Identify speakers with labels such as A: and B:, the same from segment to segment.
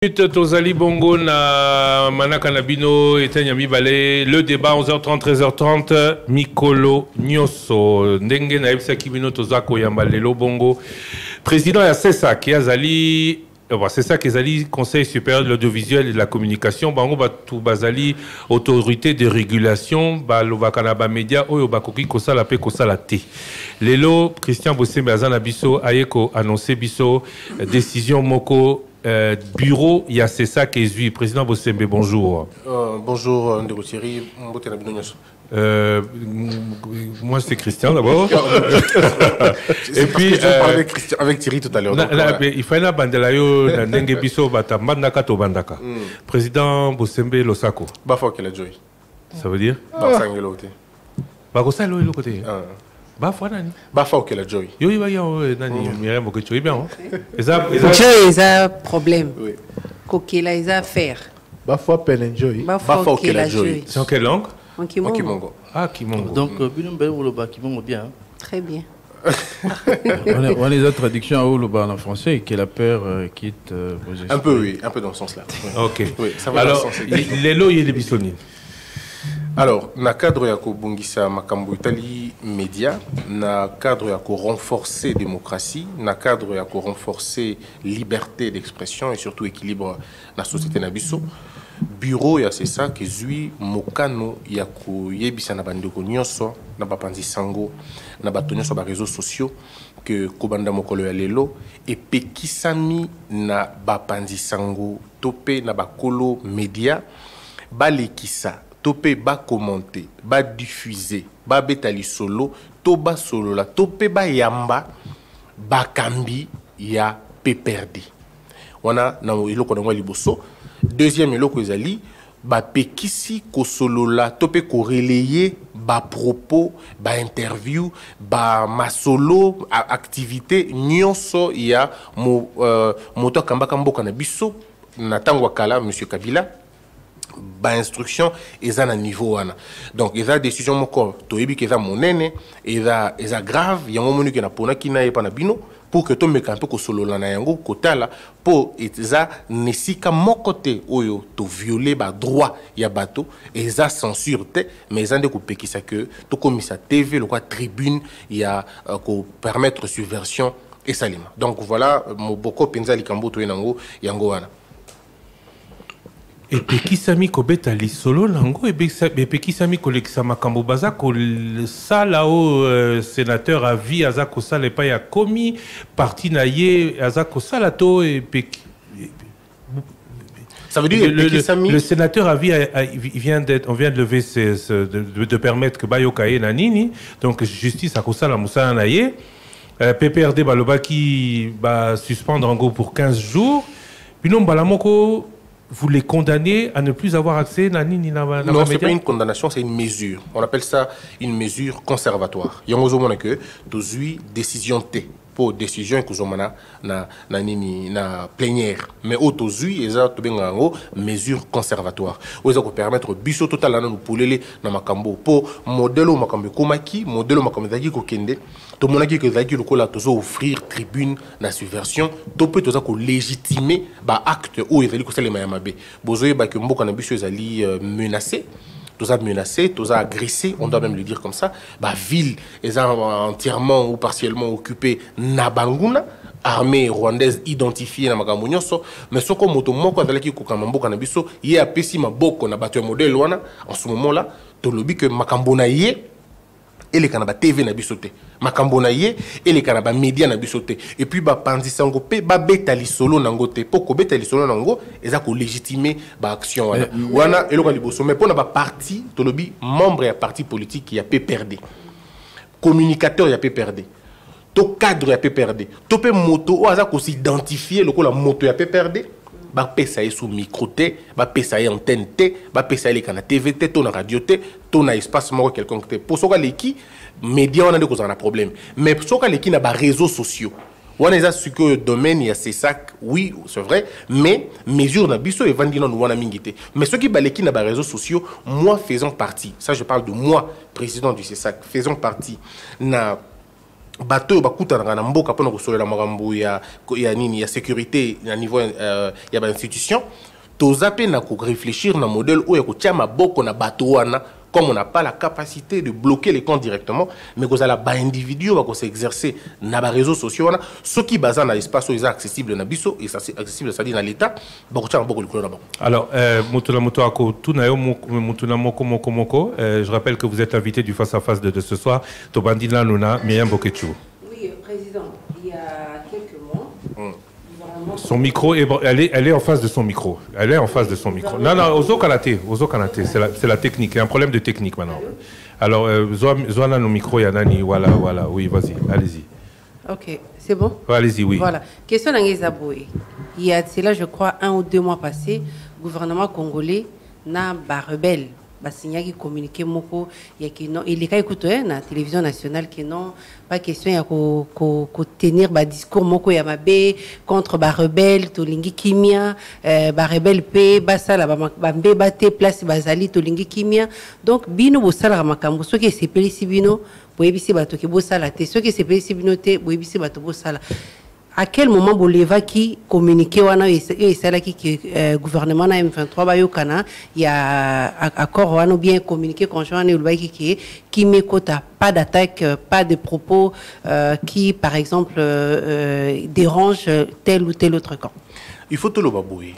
A: Tozali Bongo na Manaka Nabino et Tanyami Balé. Le débat 11h30, 13h30. Mikolo Nyoso. Ndenge na Ebsa Kibino Tozako Yambalelo Bongo. Président ya CESAC qui Azali. C'est ça qu'ils allaient Conseil supérieur de l'audiovisuel et de la communication. Bango Batou Bazali autorité de régulation. Balobakanaba média. Oyo Bakoki Kosala Pe Kosala T. Lelo Christian Bossé Azana Biso Ayeko annoncé Biso décision Moko. Bureau, il y a CESAC et Zui. Président Bossembe, bonjour.
B: Bonjour, Ndeko Thierry.
A: Moi, c'est Christian d'abord.
B: Et puis, je parlais avec Thierry tout à l'heure.
A: Il faut un bandelayo dans Dengue Biso, Bandaka to Bandaka. Président Bossembe Losako.
B: Bafo qu'elle a joué.
A: Ça veut dire
B: Basangelo côté.
A: Bakosalo l'autre côté. Bafo nani.
B: Bafo qu'elle a joué.
A: Yo iba yo nani Myriam Bokecho bien.
C: Ils problème. Oui. Kokela ils a faire.
D: Bafo Penenjoy.
B: Bafo qu'elle a joué.
A: C'est en quelle langue?
C: En Kimongo.
A: Ah, Kimongo.
D: Donc Binombe ou le Kimongo bien.
C: Très bien.
D: On a des traductions à Oloba en français que la peur quitte vos esprits.
B: Un peu, oui, un peu dans ce sens-là.
A: Ok.
B: Oui, ça va
A: alors,
B: dans ce sens.
A: les lois et les bisonines.
B: Alors, na cadre ya ko bungisa makambo itali média, na cadre ya ko renforcer démocratie, na cadre ya ko renforcer liberté d'expression et surtout équilibre na société na biso. Bureau ya c'est ça que zui mokano ya ko yebisa na bandeko nyonso na bapanzi sango na batonyo sur ba réseaux sociaux que kobanda mokolo ya lelo et pekisami na bapanzi sango topé na bakolo média balekisa topé ba commenter ba diffuser ba betali solo to ba solo la topé ba yamba ba kambi ya peperdi wana na iloko na liboso. Deuxième eloko ezali ba pekisi ko solo la topé ko relayer ba propos ba interview ba masolo activité nyonso ya moto kambaka mboka na biso na tangwa kala monsieur Kabila ba instruction eza na niveau wana. Donc eza décision moko toyebi ke eza monene eza grave yango moni ke na pona kina yepa na bino pour que tombe un peu ko solola na yango kotala po eza nesika moko te oyo to violer ba droit ya bato eza censure te mais eza nde ko pekisa que to komisa TV le quoi tribune ya ko permettre subversion et salima. Donc voilà moboko penza likambo to yango wana.
A: Et Pekisami Kobeta li solo lango et Pekisami kolekisa makambo baza ko ça là-haut sénateur à vie azako ça les pas ya commis parti naie azako ça là to et
B: ça veut dire
A: le sénateur à vie on vient de lever de permettre que Bayokaye nanini donc justice à kosa la Moussa naie PPRD baloba qui va suspendre en gros pour 15 jours puis non balamoko. Vous les condamnez à ne plus avoir accès à Nini Nama?
B: Non, ce n'est pas une condamnation, c'est une mesure. On appelle ça une mesure conservatoire. Il y a une que décision T pour décision que na plénière. Mais autozui, ils ont une mesure conservatoire. Ils ont permettre biso total à nous pouler na makambo pour modèle makambo komaki, modèle makambo dagi ko kende. To monaki que dagi le kola tozo offrir tribune na subversion, to peut toza ko légitimer ba acte ou ezali ko sala mayamabe. Bozoye ba que mboka na biso ezali menacé. Tous a menacé, tous a agressé, on doit même le dire comme ça. Bah ville est entièrement ou partiellement occupée Nabanguna, armée rwandaise identifiée na Magamunyoso, mais ce qu'on moto moko adalaki ko kamambo kanabiso, y a pesi maboko na batu modèle wana en ce moment-là, to lobi que makambona yé et les kanaba TV na bisoté. Makambona yé et les kanaba média na bisoté. Et puis ba panzi sango pe ba betali solo nangote. Poko betali solo nango eza ko légitimer ba action wana. Wana eloko liboso mais pona ba parti to lobi membre ya parti politique qui a PPRD. Communicateur ya PPRD. To cadre ya PPRD. To pe moto o aza ko s'identifier loko la moto ya PPRD. Ba pesa sous micro T, ba pesa antenne T, ba pesa les canaux TV T, ton radio T, ton espace mort quelconque T. Pour ce les qui médias on a des causes un problème. Mais pour ce les qui n'a pas réseaux sociaux. On a ce que domaine il y a ces sacs, oui c'est vrai, mais mesure n'a biso et vendino nous on a mingité. Mais ceux qui balé qui n'a pas réseaux sociaux, moi faisant partie. Ça je parle de moi président du CESAC, faisant partie na bateau bakutana na mboka pona kosolela makambo ya nini ya sécurité na niveau ya ba institution toza pe na ko réfléchir na modèle où ya ko tia maboko na bateau wana comme on n'a pas la capacité de bloquer les comptes directement mais que la ba individu va s'exercer na ba réseaux sociaux wana ceux qui basent na espace où ils accessible na biso et ça c'est accessible ça dit dans l'état ba ko tia maboko likolo na bango.
A: Alors mutuna muto ako tuna yo mutuna moko je rappelle que vous êtes invité du face à face de ce soir to bandina luna Myriam Bokechu.
C: Oui, président, il y a quelques mois.
A: Son micro, elle est en face de son micro. Elle est en face de son micro. Non, Ozo Kanate, c'est la technique. Il y a un problème de technique maintenant. Alors, Zoana, nos micros, Yanani, voilà, oui, vas-y, allez-y.
C: Ok, c'est bon?
A: Allez-y, oui.
C: Voilà. Question d'Angezaboué. Il y a, c'est là, je crois, 1 ou 2 mois passés, le gouvernement congolais n'a pas rebelle. Basigna qui communiquait moko ya qui non il est écouté na télévision nationale qui non pas question ya ko tenir ba discours moko ya mabe contre ba rebelle to lingi kimia ba rebelle pe ba sala ba mbe baté place bazali to lingi kimia donc bino bo sala makambo so ki sepelisi bino bo ebisi bato ki bo sala te so ki sepelisi bino te bo ebisi bato bo sala. À quel moment Boleva qui communiquait wana et c'est là qui gouvernement na M23 ba yokana il y a accord wana bien communiqué conjoint ne qui m'écoute pas d'attaque pas de propos qui par exemple dérange tel ou tel autre camp.
B: Il faut tout le baboué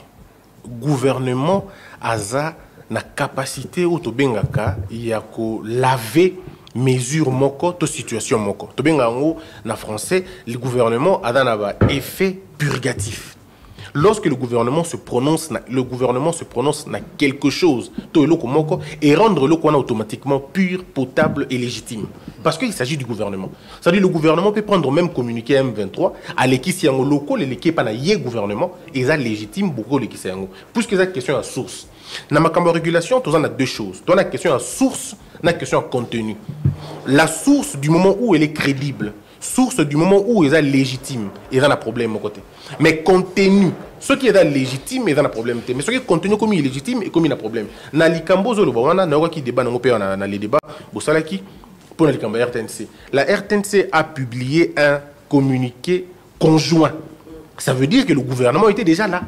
B: gouvernement aza na capacité autobengaka il y a ko laver mesure moko to situation moko to benga ngo na français le gouvernement a un effet purgatif. Lorsque le gouvernement se prononce na quelque chose to eloko moko et rendre le quoi automatiquement pur, potable et légitime parce qu'il s'agit du gouvernement. C'est-à-dire le gouvernement peut prendre même communiqué M23 à l'équipe yango loko l'équipe pas na yé gouvernement et ça légitime beaucoup l'équipe yango puisque c'est question à source. Dans ma campagne de régulation, tu as deux choses. Tu as la question à source, la question à contenu. La source du moment où elle est crédible, source du moment où elle est légitime, il y a un problème au côté. Mais contenu, ce qui est légitime, il y a un problème. Mais ce qui est contenu comme il est légitime et comme il y a un problème. Dans les cambos, qui débat dans les débats, pour la RTNC. La RTNC a publié un communiqué conjoint. Ça veut dire que le gouvernement était déjà là.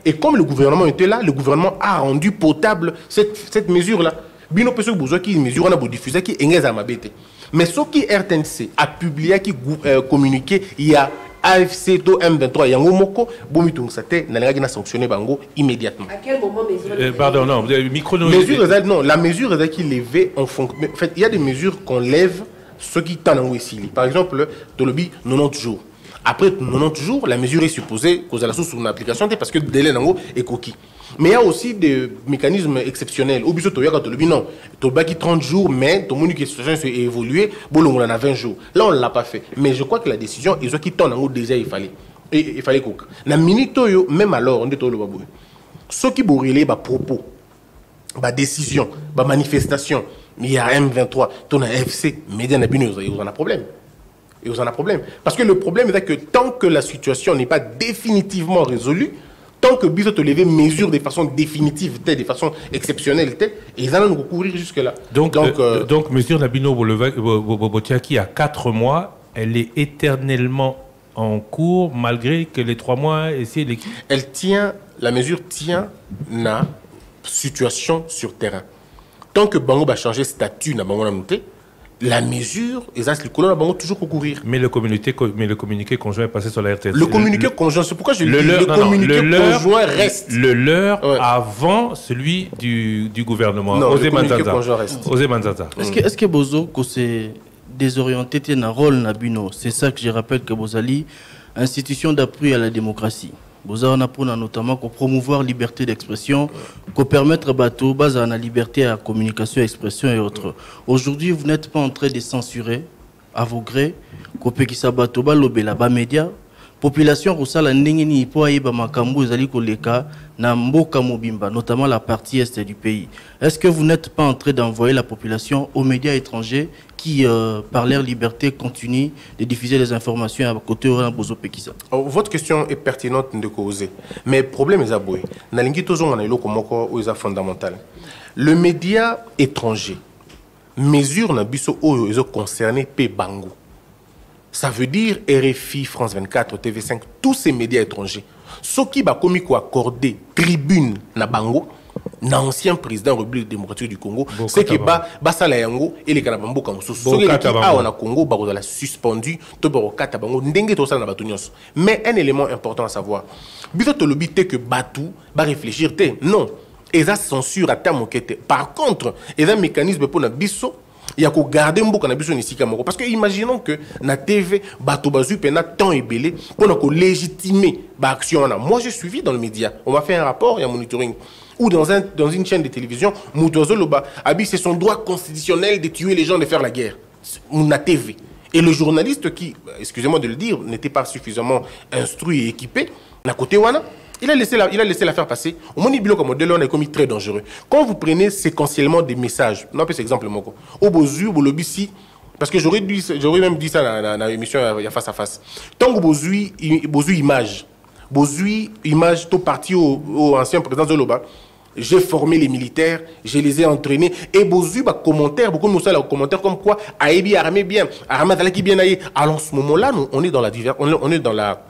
B: Et comme le gouvernement était là, le gouvernement a rendu potable cette mesure-là. Bino peso besoin qui mesure on a diffusé qui engage mabete. Mais ce qui RTNC a publié qui communiqué il y a AFC to M23 yango moko bomitung sate na nga sanctionné bango immédiatement.
C: À quel moment mesure
A: pardon non, micro
B: non, la mesure est qu'il levée en fonction. En fait, il y a des mesures qu'on lève ce qui t'en ici. Par exemple, dans le 90 jours. Après 90 jours, la mesure est supposée cause à la source sur une application parce que le délai est coquille. Mais il y a aussi des mécanismes exceptionnels. Au besoin de non, tu as 30 jours, mais ton situation s'est évolué, bon, on en a 20 jours. Là, on ne l'a pas fait. Mais je crois que la décision, ils ont qui tourne en haut déjà, il fallait cook. La minute, même alors, on est tout le babou. Ce qui brûlait, propos, décision, manifestation, il y a M23, ton FC, médias, ils ont un problème. Et vous en avez un problème. Parce que le problème est que tant que la situation n'est pas définitivement résolue, tant que Bizot te lever mesure de façon définitive, de façon exceptionnelle, ils allont nous courir jusque-là.
A: Donc mesure Nabino Botiaki à 4 mois, elle est éternellement en cours malgré que les 3 mois essayent d'équipe.
B: La mesure tient la situation sur terrain. Tant que Bango va changer statut dans Bango Namonté, la mesure, et ça, c'est le colon va toujours concourir.
A: Mais le communiqué conjoint est passé sur la RTS.
B: Le communiqué conjoint, c'est pourquoi je dis le communiqué conjoint reste.
A: Le leur avant celui du gouvernement.
B: Non, le communiqué conjoint reste.
A: Osé Manzata.
D: Est-ce que Bozo, que c'est désorienté, tient un rôle Nabino? C'est ça que je rappelle que Bozali, institution d'appui à la démocratie. Boza on a notamment qu'on promouvoir liberté d'expression, qu'on permettre bateau base à la liberté à communication, expression et autres. Aujourd'hui, vous n'êtes pas en train de censurer à vos grés, qu'on peut qui s'abato ba lobela ba média, population rusala ndengeni po ayeba makambo ezali koleka na mboka mobimba, notamment la partie est du pays. Est-ce que vous n'êtes pas en train d'envoyer la population aux médias étrangers qui, par leur liberté, continuent de diffuser les informations à côté de Bozo Pekisa?
B: Votre question est pertinente de causer. Mais le problème est aboué. Nalingi tozo manelo komoko oza fondamental. Le média étranger mesure na biso oyo ezo concerné pe bango. Ça veut dire RFI, France 24, TV5, tous ces médias étrangers. Ce qui va comme accordé tribune na bango, l'ancien président de la République démocratique du Congo, c'est que Basala Yango et les Kanabambo Kamoussou, ceux qui ont au Congo, ils ont suspendu, mais un élément important à savoir, Bito Tolobi que Batou va réfléchir, non, et ça censure à terme. Par contre, il y a un mécanisme pour Nabiso. Il y a qu'à garder un peu de ici parce que imaginons que na TV bateau bazu pena temps et belé pour légitimer l'action. Moi j'ai suivi dans le média, on m'a fait un rapport, il y a un monitoring ou dans une chaîne de télévision, Moutozo Loba c'est son droit constitutionnel de tuer les gens, de faire la guerre. Na TV. Et le journaliste qui, excusez-moi de le dire, n'était pas suffisamment instruit et équipé, na côté wana, il a laissé la faire passer. Au moins, comme modèle, on est commis très dangereux. Quand vous prenez séquentiellement des messages, on appelle cet exemple, au Bozu, au Lobissi, parce que j'aurais même dit ça dans l'émission il y a face à face. Tant que Bozu image, tout parti au ancien président Zoloba, j'ai formé les militaires, je les ai entraînés. Et Bozu, commentaire, beaucoup de nous commentaires comme quoi, Aébi armé bien, armé qui bien aillé. Alors, en ce moment-là, on est dans la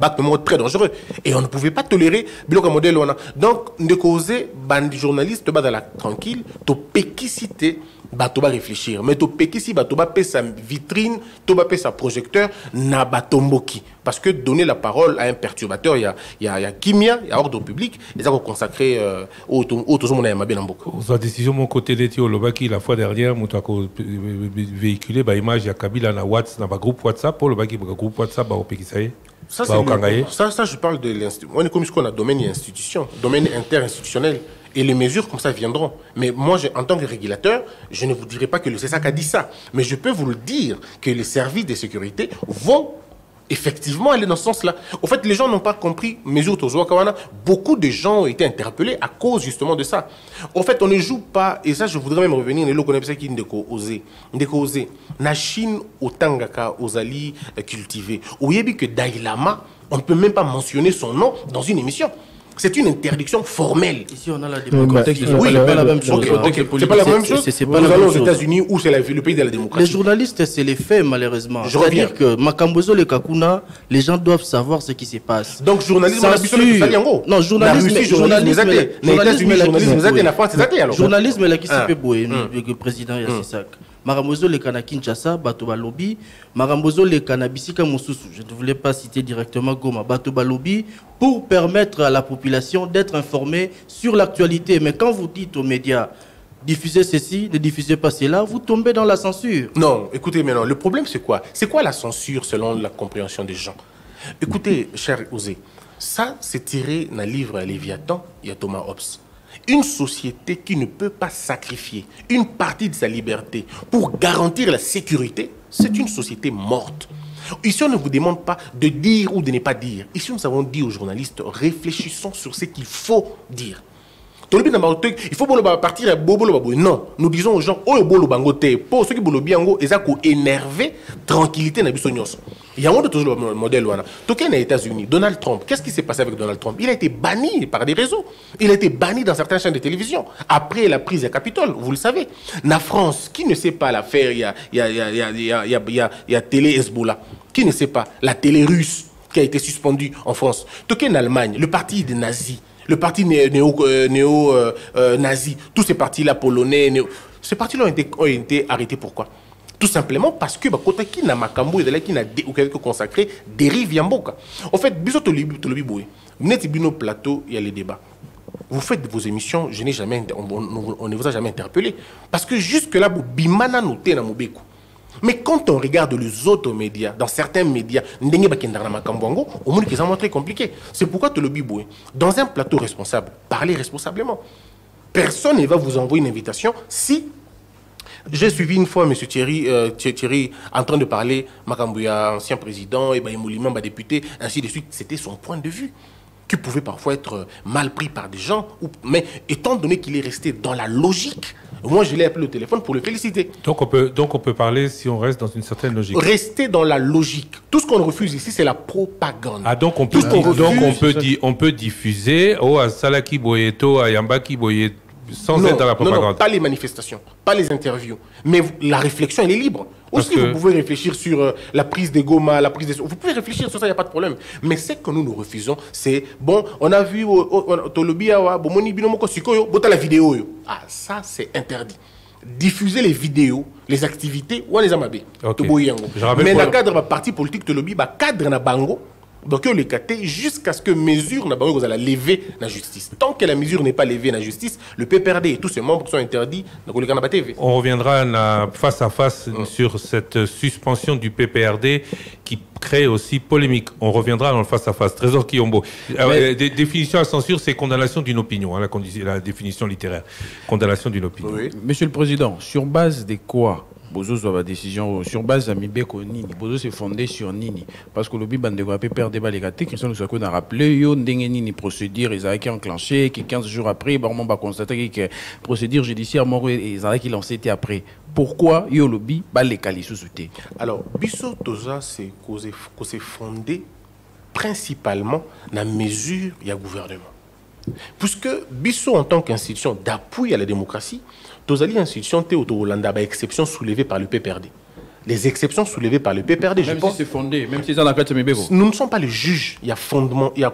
B: bac très dangereux. Et on ne pouvait pas tolérer le modèle. Donc, de causer, les journalistes dans la tranquille, to péquicité, to réfléchir. Mais to péquici, to payer sa vitrine, to payer sa projecteur, na batomboki. Parce que donner la parole à un perturbateur, il y a Kimia, il y a ordre public, et ça va consacrer au monde à Mabé Namboka.
A: Sa décision, mon côté d'été au Lobaki, la fois dernière, nous avons véhiculé l'image de Kabila dans le groupe WhatsApp, pour le groupe WhatsApp, au Pékissaï.
B: Ça, je parle de l'institution. On est comme ce qu'on a domaine et institution, domaine interinstitutionnel. Et les mesures comme ça viendront. Mais moi, en tant que régulateur, je ne vous dirai pas que le CESAC a dit ça. Mais je peux vous le dire que les services de sécurité vont effectivement aller dans ce sens-là. Au fait, les gens n'ont pas compris mesures Tozoa-Kawana. Beaucoup de gens ont été interpellés à cause justement de ça. Au fait, on ne joue pas, et ça je voudrais même revenir, les locaux qui ndeko osé. La Chine, au Tangaka, aux alliés cultivés. Où il y a que Dalai Lama, on ne peut même pas mentionner son nom dans une émission. C'est une interdiction formelle.
D: Ici, on a la démocratie.
B: Oui,
D: c'est pas la même chose.
B: C'est pas la même chose. Nous allons aux États-Unis où c'est le pays de la démocratie.
D: Les journalistes, c'est les faits, malheureusement. C'est-à-dire que Makambozo le Kakuna, les gens doivent savoir ce qui se passe.
B: Donc, journalisme,
D: non, journalisme, journalisme, la qui s'est fait le président Yassisak. Marambozo le Kana Kinshasa, Batoba Lobby, Marambozo le Kana Bisika Moussousou. Je ne voulais pas citer directement Goma, Batoba Lobby, pour permettre à la population d'être informée sur l'actualité. Mais quand vous dites aux médias, diffusez ceci, ne diffusez pas cela, vous tombez dans la censure.
B: Non, écoutez maintenant, le problème c'est quoi? C'est quoi la censure selon la compréhension des gens? Écoutez, cher Osé, ça c'est tiré d'un livre à Léviathan, il y a Thomas Hobbes. Une société qui ne peut pas sacrifier une partie de sa liberté pour garantir la sécurité, c'est une société morte. Ici, on ne vous demande pas de dire ou de ne pas dire. Ici, nous avons dit aux journalistes, réfléchissons sur ce qu'il faut dire. Il faut partir à Bobolo. Non, nous disons aux gens, oh, Bolo Bangote, pour ceux qui Bolo Biango, ils ont énervé, tranquillité, n'a il y a un autre modèle. Toké aux États-Unis, Donald Trump, qu'est-ce qui s'est passé avec Donald Trump? Il a été banni par des réseaux. Il a été banni dans certaines chaînes de télévision. Après la prise à Capitole, vous le savez. La France, qui ne sait pas l'affaire, il y a Télé Hezbollah. Qui ne sait pas la télé russe qui a été suspendue en France. Toké en Allemagne, le parti des nazis. Le parti néo-nazi, tous ces partis-là, polonais, ces partis-là ont été arrêtés. Pourquoi? Tout simplement parce que côté qui n'a makambo et qui n'a consacré dérive yamboka. En fait, biso tolobi boy. Vous n'êtes pas plateau, il y a les débats. Vous faites vos émissions, on ne vous a jamais interpellé parce que jusque là, bimana noté na mobeko. Mais quand on regarde les autres médias, dans certains médias, au moins qu'ils sont très compliqués. C'est pourquoi tu le biboué. Dans un plateau responsable, parlez responsablement. Personne ne va vous envoyer une invitation si... J'ai suivi une fois M. Thierry en train de parler, Makambouya, ancien président, et Mouliment, député, ainsi de suite. C'était son point de vue, qui pouvait parfois être mal pris par des gens. Mais étant donné qu'il est resté dans la logique, moi, je l'ai appelé au téléphone pour le féliciter.
A: Donc, on peut parler si on reste dans une certaine logique.
B: Rester dans la logique. Tout ce qu'on refuse ici, c'est la propagande.
A: Ah, donc on peut diffuser à Salaki Boyeto, à Yambaki Boyeto, sans être dans la propagande.
B: Non, pas les manifestations, pas les interviews. Mais la réflexion, elle est libre. Aussi, vous pouvez réfléchir sur la prise des Goma, la prise des... Vous pouvez réfléchir sur ça, il n'y a pas de problème. Mais ce que nous refusons, c'est, bon, on a vu, la vidéo. Ah, ça, c'est interdit. Diffuser les vidéos, les activités, ou les amabé. Mais dans le cadre de la partie politique de lobby, cadre na bango, donc on les caté jusqu'à ce que mesure na bango la lever la justice. Tant que la mesure n'est pas levée la justice, le PPRD et tous ses membres sont interdits dans le Canada TV.
A: On reviendra face à face sur cette suspension du PPRD qui crée aussi polémique. On reviendra dans le face à face. Trésor Kiyombo. Définition à censure, c'est condamnation d'une opinion, hein, la définition littéraire. Condamnation d'une opinion.
E: Oui. Monsieur le Président, sur base de quoi Bozo soit décision sur base d'Amibeko Nini. Bozo s'est fondé sur Nini. Parce que le Biban de Guapé perd des balégatés. Christian Noussako a rappelé, yo, Nini procédure, ils avaient enclenché, que 15 jours après, on va constater que procédure judiciaire, ils avaient lancé après. Pourquoi yo lobby balékali sous-souté?
B: Alors, Bisso Toza, c'est qu'on s'est fondé principalement dans la mesure du gouvernement. Puisque Bisso, en tant qu'institution d'appui à la démocratie, Tozali institution Théo-Hollanda, exception soulevée par le PPRD. Les exceptions soulevées par le PPRD, je pense...
E: si c'est fondé, même si c'est dans la carte de Mébébo.
B: Nous ne sommes pas les juges. Il y a fondement, il y a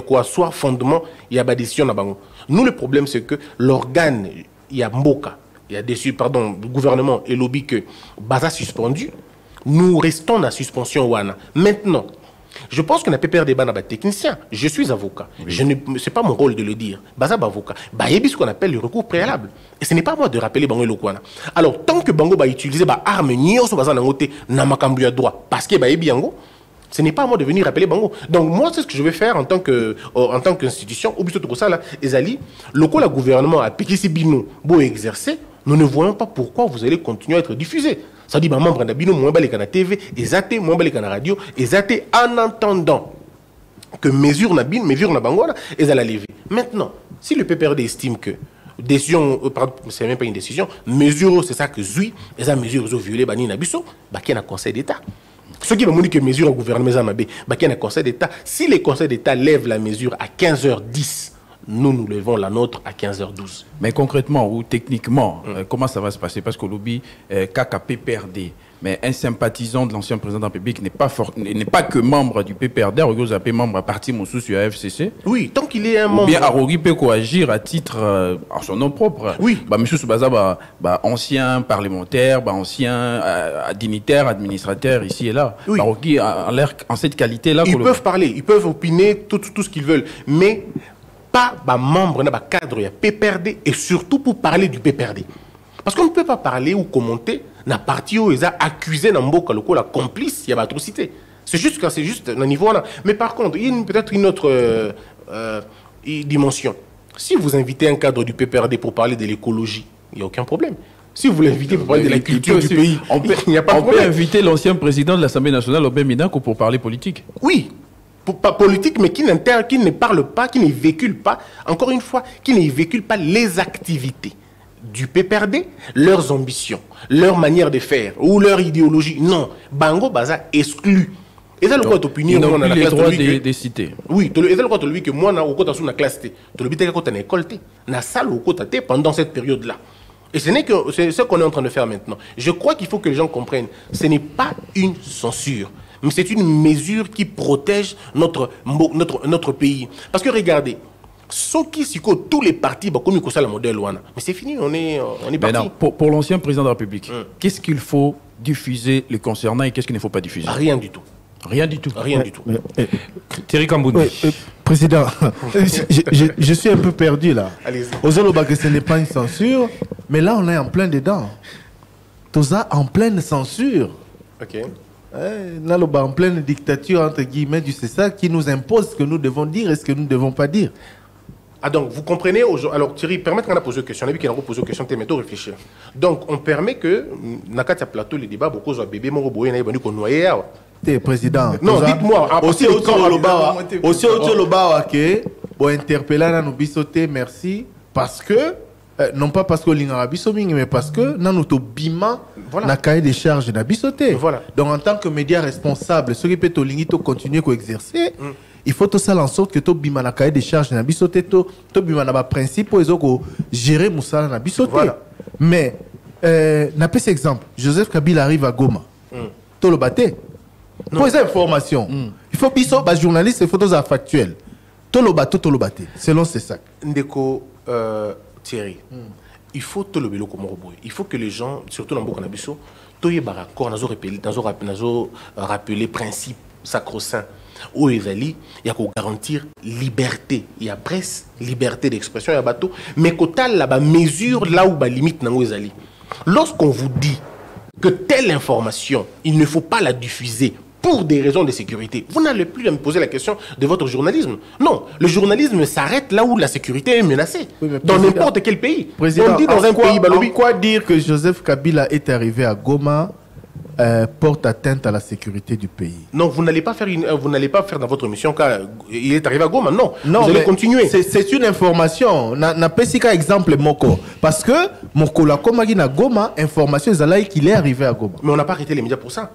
B: quoi soit fondement, il y a décision. Nous, le problème, c'est que l'organe, il y a Mboka, il y a déçu, pardon, le gouvernement et lobby que Baza suspendu. Nous restons dans la suspension Wana. Maintenant, je pense que n'a pas perdre des technicien. Je suis avocat. Oui. Ce n'est pas mon rôle de le dire. Baza avocat. Il y a ce qu'on appelle le recours préalable. Et ce n'est pas moi de rappeler Bango Lokwana. Alors, tant que Bango va utiliser l'arme, droit, parce que ce n'est pas à moi de venir rappeler Bango. Donc, moi, c'est ce que je vais faire en tant qu'institution. Au but de ça, là, Ezali, le gouvernement a piqué ses binos pour exercer. Nous ne voyons pas pourquoi vous allez continuer à être diffusé. Ça dit, membre de Bino, moins balé la TV, et zaté, moins balé la radio, et zaté en entendant que mesure na bin, mesure na bangola, et ça la lever. Maintenant, si le PPRD estime que décision, pardon, c'est même pas une décision, mesure, c'est ça que Zui, et ça mesure, ils ont violé Bani Nabiso, bah, qui est un conseil d'État. Ceux qui m'ont dit que mesure au gouvernement Zamabé, bah, qui est un conseil d'État. Si les conseils d'État lèvent la mesure à 15h10, nous levons la nôtre à 15h12.
E: Mais concrètement ou techniquement, comment ça va se passer? Parce que le lobby KKP PPRD, mais un sympathisant de l'ancien président de la République n'est pas que membre du PPRD, il est membre à parti Moussou sur AFCC.
B: Oui, tant qu'il est un membre.
E: Ou bien Arori peut agir à titre à son nom propre.
B: Oui.
E: Bah, monsieur Soubaza, ancien parlementaire, ancien dignitaire, administrateur ici et là. Oui. Arori en cette qualité-là.
B: Ils peuvent parler, ils peuvent opiner tout ce qu'ils veulent, mais pas membre de cadre, il y a PPRD, et surtout pour parler du PPRD. Parce qu'on ne peut pas parler ou commenter na parti où ils ont accusé Namboka la complice, il y a atrocité. C'est juste un niveau là. Mais par contre, il y a peut-être une autre dimension. Si vous invitez un cadre du PPRD pour parler de l'écologie, il n'y a aucun problème. Si vous l'invitez pour parler de la culture du pays, il n'y a pas de problème.
E: On peut inviter l'ancien président de l'Assemblée nationale, Obé Minako, pour parler politique.
B: Oui. Pas politique, mais qui ne parle pas, qui ne véhicule pas, encore une fois, qui ne véhicule pas les activités du PPRD, leurs ambitions, leur manière de faire, ou leur idéologie. Non, Bango Baza exclut. Et ça, le droit d'opinion,
E: on a le droit de citer.
B: Oui, et ça, le droit de lui que moi, on a sur la classe, tu le dis que école, na salle au côté pendant cette période-là. Et ce n'est que c'est ce qu'on est en train de faire maintenant. Je crois qu'il faut que les gens comprennent, ce n'est pas une censure. Mais c'est une mesure qui protège notre pays. Parce que regardez, tous les partis, ça le modèle mais c'est fini, on est parti.
E: Non, pour l'ancien président de la République, qu'est-ce qu'il faut diffuser le concernant et qu'est-ce qu'il ne faut pas diffuser?
B: Rien du tout.
E: Rien du tout.
B: Rien du tout.
A: Thierry Kambouni.
F: Président, je suis un peu perdu là.
B: Allez-y.
F: Ozoloba, que ce n'est pas une censure, mais là on est en plein dedans. Toza en pleine censure.
B: Ok.
F: Naloba en pleine dictature, entre guillemets, c'est ça qui nous impose ce que nous devons dire et ce que nous ne devons pas dire.
B: Ah donc, vous comprenez, alors Thierry, permettez qu'on a posé une question, on a vu qu'il a posé une question, mais réfléchir. Donc, on permet que, dans le plateau, les débats, beaucoup de bébés, mon robot, il y a qu'on noyait.
F: Président.
B: Non, dites-moi,
F: aussi au Loba, pour interpeller nous bisoter, merci, parce que, non pas parce que l'Inarabi soming, mais parce que nous avons bima na cahier des charges de bisoter.
B: Voilà.
F: Donc en tant que média responsable, ceux qui peuvent continuer à exercer, il faut tout ça en sorte que tu bima na cahier des charges de bisoter, tu bima na principe pour gérer moussala na bisoter.
B: Voilà.
F: Mais n'a pas cet exemple. Joseph Kabila arrive à Goma. Tout le batté. Pour les informations, il faut que les journalistes et les photos factuelles. Tout le batté, selon ces sacs.
B: Ndeko Thierry, il faut tout le vélo comme robot. Il faut que les gens, surtout dans le Burkina-Faso, tout y barakor, rappeler principe sacro-saint. Où il y a qu'à garantir liberté. Il y a presse, liberté d'expression, il y a bateau. Mais qu'au là-bas, mesure là où la limite n'a pas. Lorsqu'on vous dit que telle information, il ne faut pas la diffuser pour des raisons de sécurité, vous n'allez plus à me poser la question de votre journalisme. Non, le journalisme s'arrête là où la sécurité est menacée. Oui, dans n'importe quel pays.
F: Président, on dit dans un pays balobi. Quoi dire que Joseph Kabila est arrivé à Goma porte atteinte à la sécurité du pays?
B: Non, vous n'allez pas faire dans votre émission car il est arrivé à Goma. Non, vous allez continuer.
F: C'est une information. N'a pas si exemple Moko parce que Moko la Komagi na Goma information qu'il est arrivé à Goma.
B: Mais on n'a pas arrêté les médias pour ça.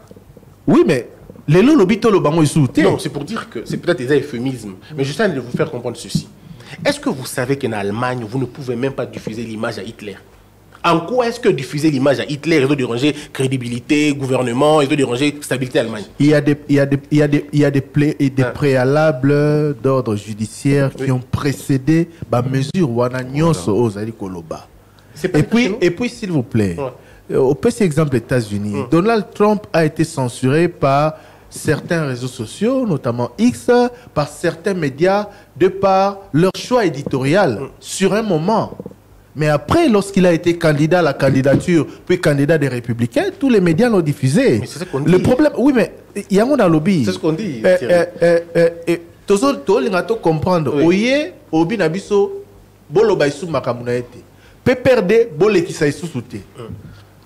F: Oui, mais les lobito le bango est
B: non, c'est pour dire que c'est peut-être des euphémismes. Mais je tiens de vous faire comprendre ceci. Est-ce que vous savez qu'en Allemagne vous ne pouvez même pas diffuser l'image à Hitler? En quoi est-ce que diffuser l'image à Hitler, il doit déranger crédibilité, gouvernement, il doit déranger stabilité Allemagne?
F: Il y a des préalables d'ordre judiciaire qui ont précédé la mesure et puis s'il vous plaît, au petit exemple États-Unis, Donald Trump a été censuré par certains réseaux sociaux, notamment X, par certains médias, de par leur choix éditorial sur un moment. Mais après, lorsqu'il a été candidat à la candidature, puis candidat des Républicains, tous les médias l'ont diffusé.
B: Mais c'est ce qu'on dit.
F: Le problème, oui, mais il y a un lobby.
B: C'est ce qu'on dit.
F: Tout le monde comprendre. Oye, obi nabiso, bolo baisu makamunaete. PPRD, bole qui s'aïsou souté.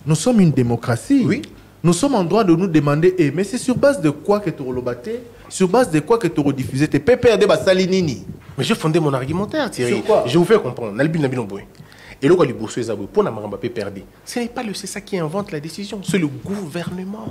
F: Nous sommes une démocratie.
B: Oui.
F: Nous sommes en droit de nous demander, mais c'est sur base de quoi que tu as sur base de quoi que tu as diffusé tes PPRD basalinini.
B: Mais j'ai fondé mon argumentaire, Thierry.
F: Sur quoi?
B: Je vous fais comprendre. Et le PPRD, ce n'est pas le CSA qui invente la décision, c'est le gouvernement.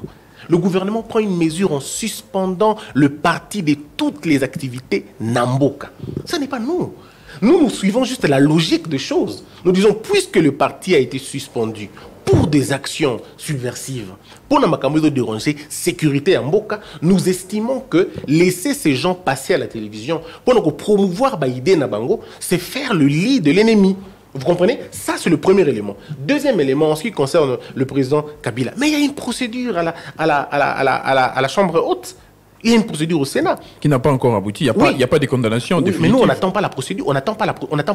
B: Le gouvernement prend une mesure en suspendant le parti de toutes les activités Namboka. Ce n'est pas nous. Nous suivons juste la logique des choses. Nous disons, puisque le parti a été suspendu pour des actions subversives, pour la déranger sécurité en Mboka, nous estimons que laisser ces gens passer à la télévision pour promouvoir l'idée Nabango, c'est faire le lit de l'ennemi. Vous comprenez? Ça, c'est le premier élément. Deuxième élément, en ce qui concerne le président Kabila. Mais il y a une procédure à la Chambre haute. Il y a une procédure au Sénat.
E: Qui n'a pas encore abouti. Il n'y a pas de condamnation définitive.
B: Mais nous, on n'attend pas la procédure. On n'attend pas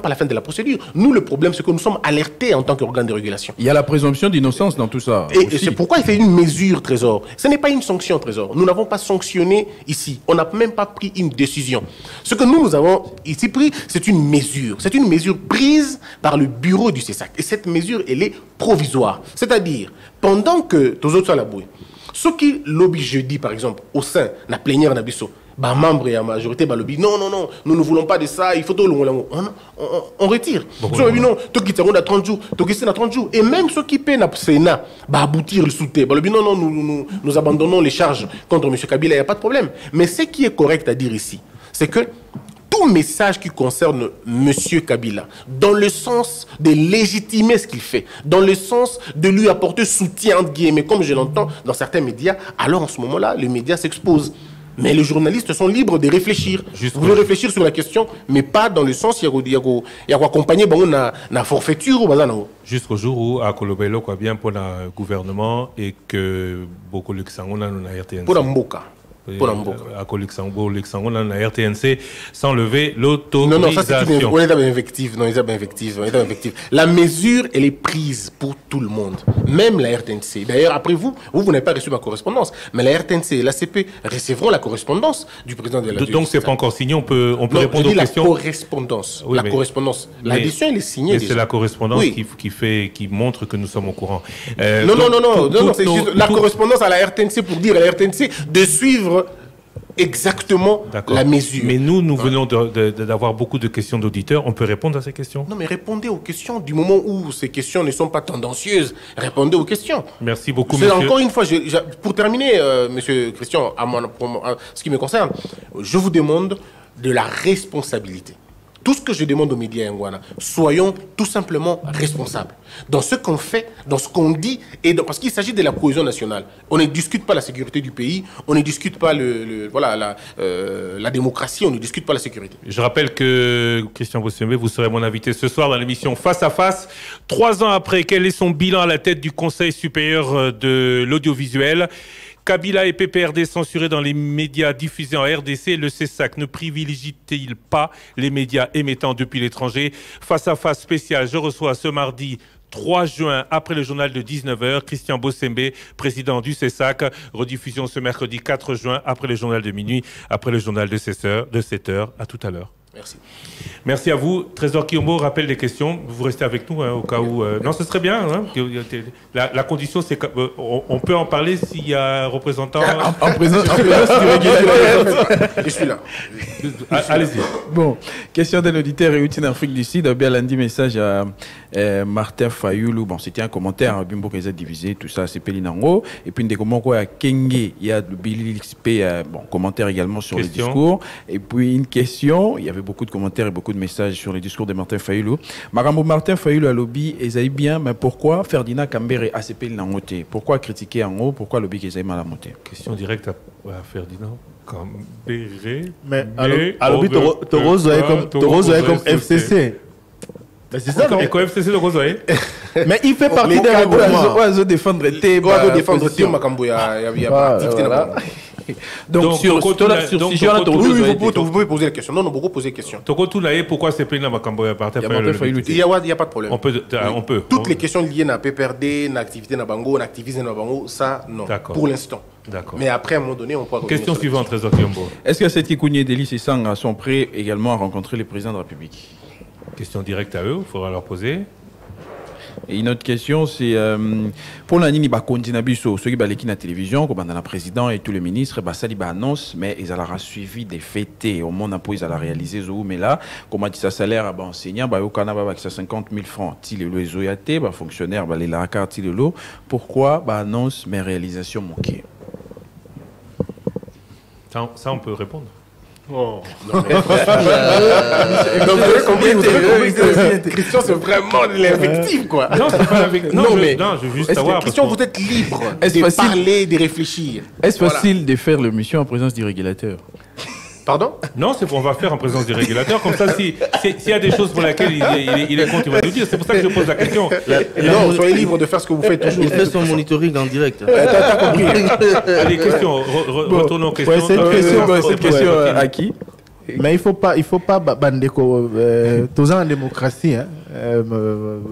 B: la fin de la procédure. Nous, le problème, c'est que nous sommes alertés en tant qu'organe de régulation.
E: Il y a la présomption d'innocence dans tout ça.
B: Et c'est pourquoi il fait une mesure, Trésor. Ce n'est pas une sanction, Trésor. Nous n'avons pas sanctionné ici. On n'a même pas pris une décision. Ce que nous avons ici pris, c'est une mesure. C'est une mesure prise par le bureau du CESAC. Et cette mesure, elle est provisoire. C'est-à-dire, pendant que tous autres sont à la bouée, ce qui lobby jeudi, par exemple, au sein de la plénière d'Abisso, membre et la majorité, lobby, non, nous ne voulons pas de ça, il faut tout le monde. On retire. Ceux qui non, tout qui à 30 jours, tout qui à 30 jours. Et même ceux qui paient le Sénat, aboutir le soutien. Lobby, non, nous abandonnons les charges contre M. Kabila, il n'y a pas de problème. Mais ce qui est correct à dire ici, c'est que tout message qui concerne M. Kabila, dans le sens de légitimer ce qu'il fait, dans le sens de lui apporter soutien, entre guillemets, comme je l'entends dans certains médias, alors en ce moment-là, les médias s'exposent. Mais les journalistes sont libres de réfléchir. Vous pouvez réfléchir sur la question, mais pas dans le sens où il y a accompagner la forfaiture.
A: Jusqu'au jour où à Kolobelo quoi bien pour le gouvernement et que beaucoup de Luxembourg a RTNC.
B: Pour la Mboka.
A: À Luxembourg, on a RTNC sans lever l'autorisation.
B: Non, ça c'est une... On est dans l'invective. La mesure, elle est prise pour tout le monde, même la RTNC. D'ailleurs, après vous n'avez pas reçu ma correspondance, mais la RTNC et l'ACP recevront la correspondance du président de la République.
A: Donc c'est pas encore signé, on peut répondre aux questions.
B: La correspondance. Oui, la correspondance. L'addition, elle est signée.
A: C'est la correspondance qui montre que nous sommes au courant.
B: Non, c'est juste la correspondance à la RTNC pour dire à la RTNC de suivre exactement la mesure.
A: Mais nous venons d'avoir beaucoup de questions d'auditeurs. On peut répondre à ces questions?
B: Non, mais répondez aux questions. Du moment où ces questions ne sont pas tendancieuses, répondez aux questions.
A: Merci beaucoup, monsieur.
B: Encore une fois, pour terminer, monsieur Christian, ce qui me concerne, je vous demande de la responsabilité. Tout ce que je demande aux médias Ngwana, soyons tout simplement responsables dans ce qu'on fait, dans ce qu'on dit, parce qu'il s'agit de la cohésion nationale. On ne discute pas la sécurité du pays, on ne discute pas la démocratie, on ne discute pas la sécurité.
A: Je rappelle que Christian Bossembe, vous serez mon invité ce soir dans l'émission Face à Face. 3 ans après, quel est son bilan à la tête du Conseil supérieur de l'audiovisuel? Kabila et PPRD censurés dans les médias diffusés en RDC, le CESAC ne privilégie-t-il pas les médias émettant depuis l'étranger? Face à Face spécial, je reçois ce mardi 3 juin, après le journal de 19h, Christian Bossembe, président du CESAC. Rediffusion ce mercredi 4 juin, après le journal de minuit, après le journal de 7h. À tout à l'heure.
B: Merci.
A: Merci à vous. Trésor Kiyombo, rappelle des questions. Vous restez avec nous au cas où... Non, ce serait bien. Hein, la condition, c'est qu'on peut en parler s'il y a un représentant...
F: En présence du régulateur.
B: Je suis là.
A: Allez-y.
E: Bon, question d'un auditeur et en Afrique du Sud. Bien, lundi, message à Martin Fayoulou. Bon, c'était un commentaire. Bimbo Keza divisé, tout ça, c'est Pélinango. Et puis, des commentaires à Kenge. Il y a le Billy XP, bon, commentaire également sur le discours. Et puis, une question. Il y avait beaucoup de commentaires et beaucoup de messages sur le discours de Martin Fayoulou. Marambo Martin Fayoulou à lobby, et bien, mais pourquoi Ferdinand Kambere a CP Nangote? Pourquoi critiquer en haut? Pourquoi lobby qu'ils aient mal à monter?
A: Question directe à Ferdinand Kambere.
F: Mais à lobby, Toroz comme FCC.
A: C'est ça, non? Et quoi FCC de Rosoé?
F: Mais il fait partie des regroupements.
E: On va défendre tes.
B: On va défendre tes. Il y a activité là-bas.
E: Donc, sur
B: vous pouvez poser la question. Non, beaucoup poser la question.
A: Pourquoi c'est plein Makamboya par terre?
B: Il n'y a pas de problème.
A: On peut.
B: Toutes les questions liées à PPRD, à l'activité de Bango, à l'activisme de Bango, ça, non. Pour l'instant.
A: D'accord.
B: Mais après, à un moment donné, on pourra...
A: Question suivante, Trésor Kiyombo.
E: Est-ce que cette Kikouni Delis et Sanga sont prêts également à rencontrer le président de la République?
A: Question directe à eux, il faudra leur poser.
E: Et une autre question, c'est pour la Nini Bakondinabiso, ceux qui sont à la télévision, comme dans la présidente et tous les ministres, ça li annonce, mais ils ont suivi des fêtés. Au monde, ils ont réalisé, mais là, comment dit ça salaire à enseignant, au Canada, ça 50 000 francs. Les OYAT, fonctionnaires, les LACAR, pourquoi annonce, mais réalisation manquée?
A: Ça, on peut répondre.
B: Oh. Non, mais... Christian, c'est vraiment de l'invective, quoi.
A: Non, c'est pas l'invective. Non, je veux juste savoir.
B: Christian, vous êtes libre de parler, de réfléchir.
E: Est-ce facile de faire l'émission en présence du régulateur?
B: Pardon?
A: Non, c'est on va faire en présence du régulateur. Comme ça, s'il y a des choses pour lesquelles il est contre, il va nous dire. C'est pour ça que je pose la question.
B: Non, soyez libre de faire ce que vous faites toujours.
D: Il fait son monitoring en direct.
B: T'as compris.
A: Allez, question. Retournons aux questions.
E: Cette question à qui?
F: Mais il faut pas bandeko tous en démocratie, hein,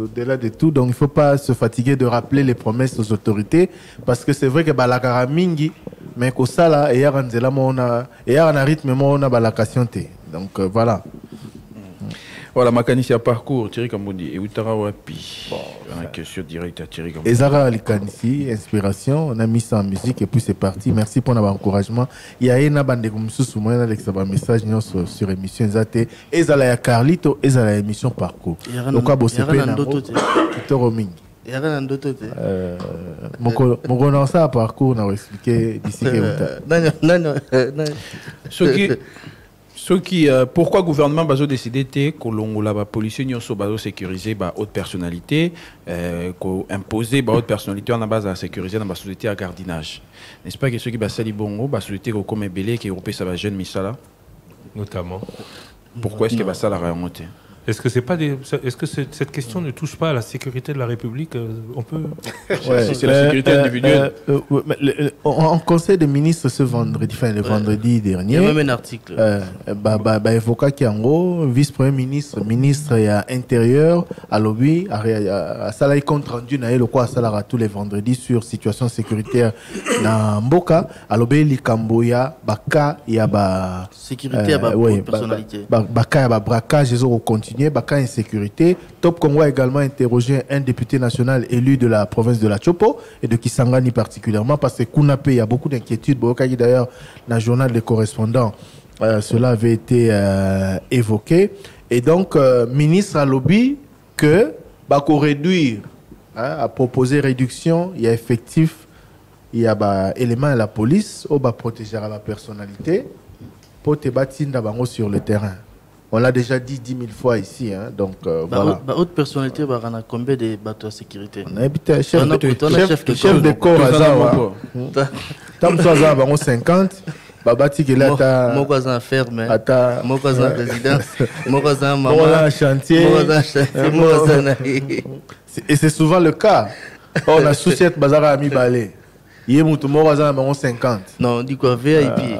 F: au-delà de tout, donc il faut pas se fatiguer de rappeler les promesses aux autorités, parce que c'est vrai que balakara mingi mais ko sala et yaranzela mona et yarana rythme mona balakation te, donc voilà.
E: Voilà, Makanisi à parcours, Thierry Kamboudi, et Outara Wapi. Question directe à Thierry Kamboudi.
F: Ezara Likanisi, inspiration, on a mis ça en musique et puis c'est parti. Merci pour l'encouragement. Il y a une bande de sous moi avec un message sur émission Zate. Ezala ya Carlito, Ezala émission parcours. Donc quoi bosser pe na Toroming.
D: Il y a rien d'autre.
F: Mon renoncer à parcours, on a expliqué d'ici
D: Non.
E: Pourquoi le gouvernement a décidé que la police a sécurisé les hautes personnalités, imposer les hautes personnalités en base à sécuriser dans la société à gardinage? N'est-ce pas que ceux qui ont fait bongo, la société comme Belé, qui ont fait jeune Missala?
A: Notamment.
E: Pourquoi est-ce que ça a remonté?
A: Est-ce que cette question ne touche pas à la sécurité de la République? On peut.
F: Ouais, c'est la sécurité individuelle. En conseil des ministres ce vendredi, le vendredi dernier.
D: Il y a même un article.
F: Évoqué qui en gros, vice-premier ministre, ministre et intérieur, à l'objet, à Salaï compte rendu, le quoi à tous les vendredis sur situation sécuritaire dans Mboka, à l'objet, Likamboya, Baka, il y a
D: sécurité, personnalité.
F: Baka, il y a braquage, ils ont continué. Baka insécurité. Top Congo a également interrogé un député national élu de la province de la Chopo et de Kisangani particulièrement parce que Kounapé, il y a beaucoup d'inquiétudes. D'ailleurs, dans le journal des correspondants, cela avait été évoqué. Et donc, ministre a lobby que Bako réduire, a proposé réduction, il y a effectif, il y a éléments à la police, ou protéger la personnalité pour te bâtir sur le terrain. On l'a déjà dit 10 000 fois ici. Hein, donc, voilà.
D: Haute personnalité, on a combien de bateaux de sécurité?
F: On a habité chef
D: de
F: corps à Tam Soaza, 50. Babati qui est là,
D: mon voisin ferme, mon voisin résidence, mon voisin maman,
F: mon voisin chantier, et c'est souvent le cas. On a Souciette Bazara Ami Balé. Il y a mon voisin 50.
D: Non, on dit quoi? VIP.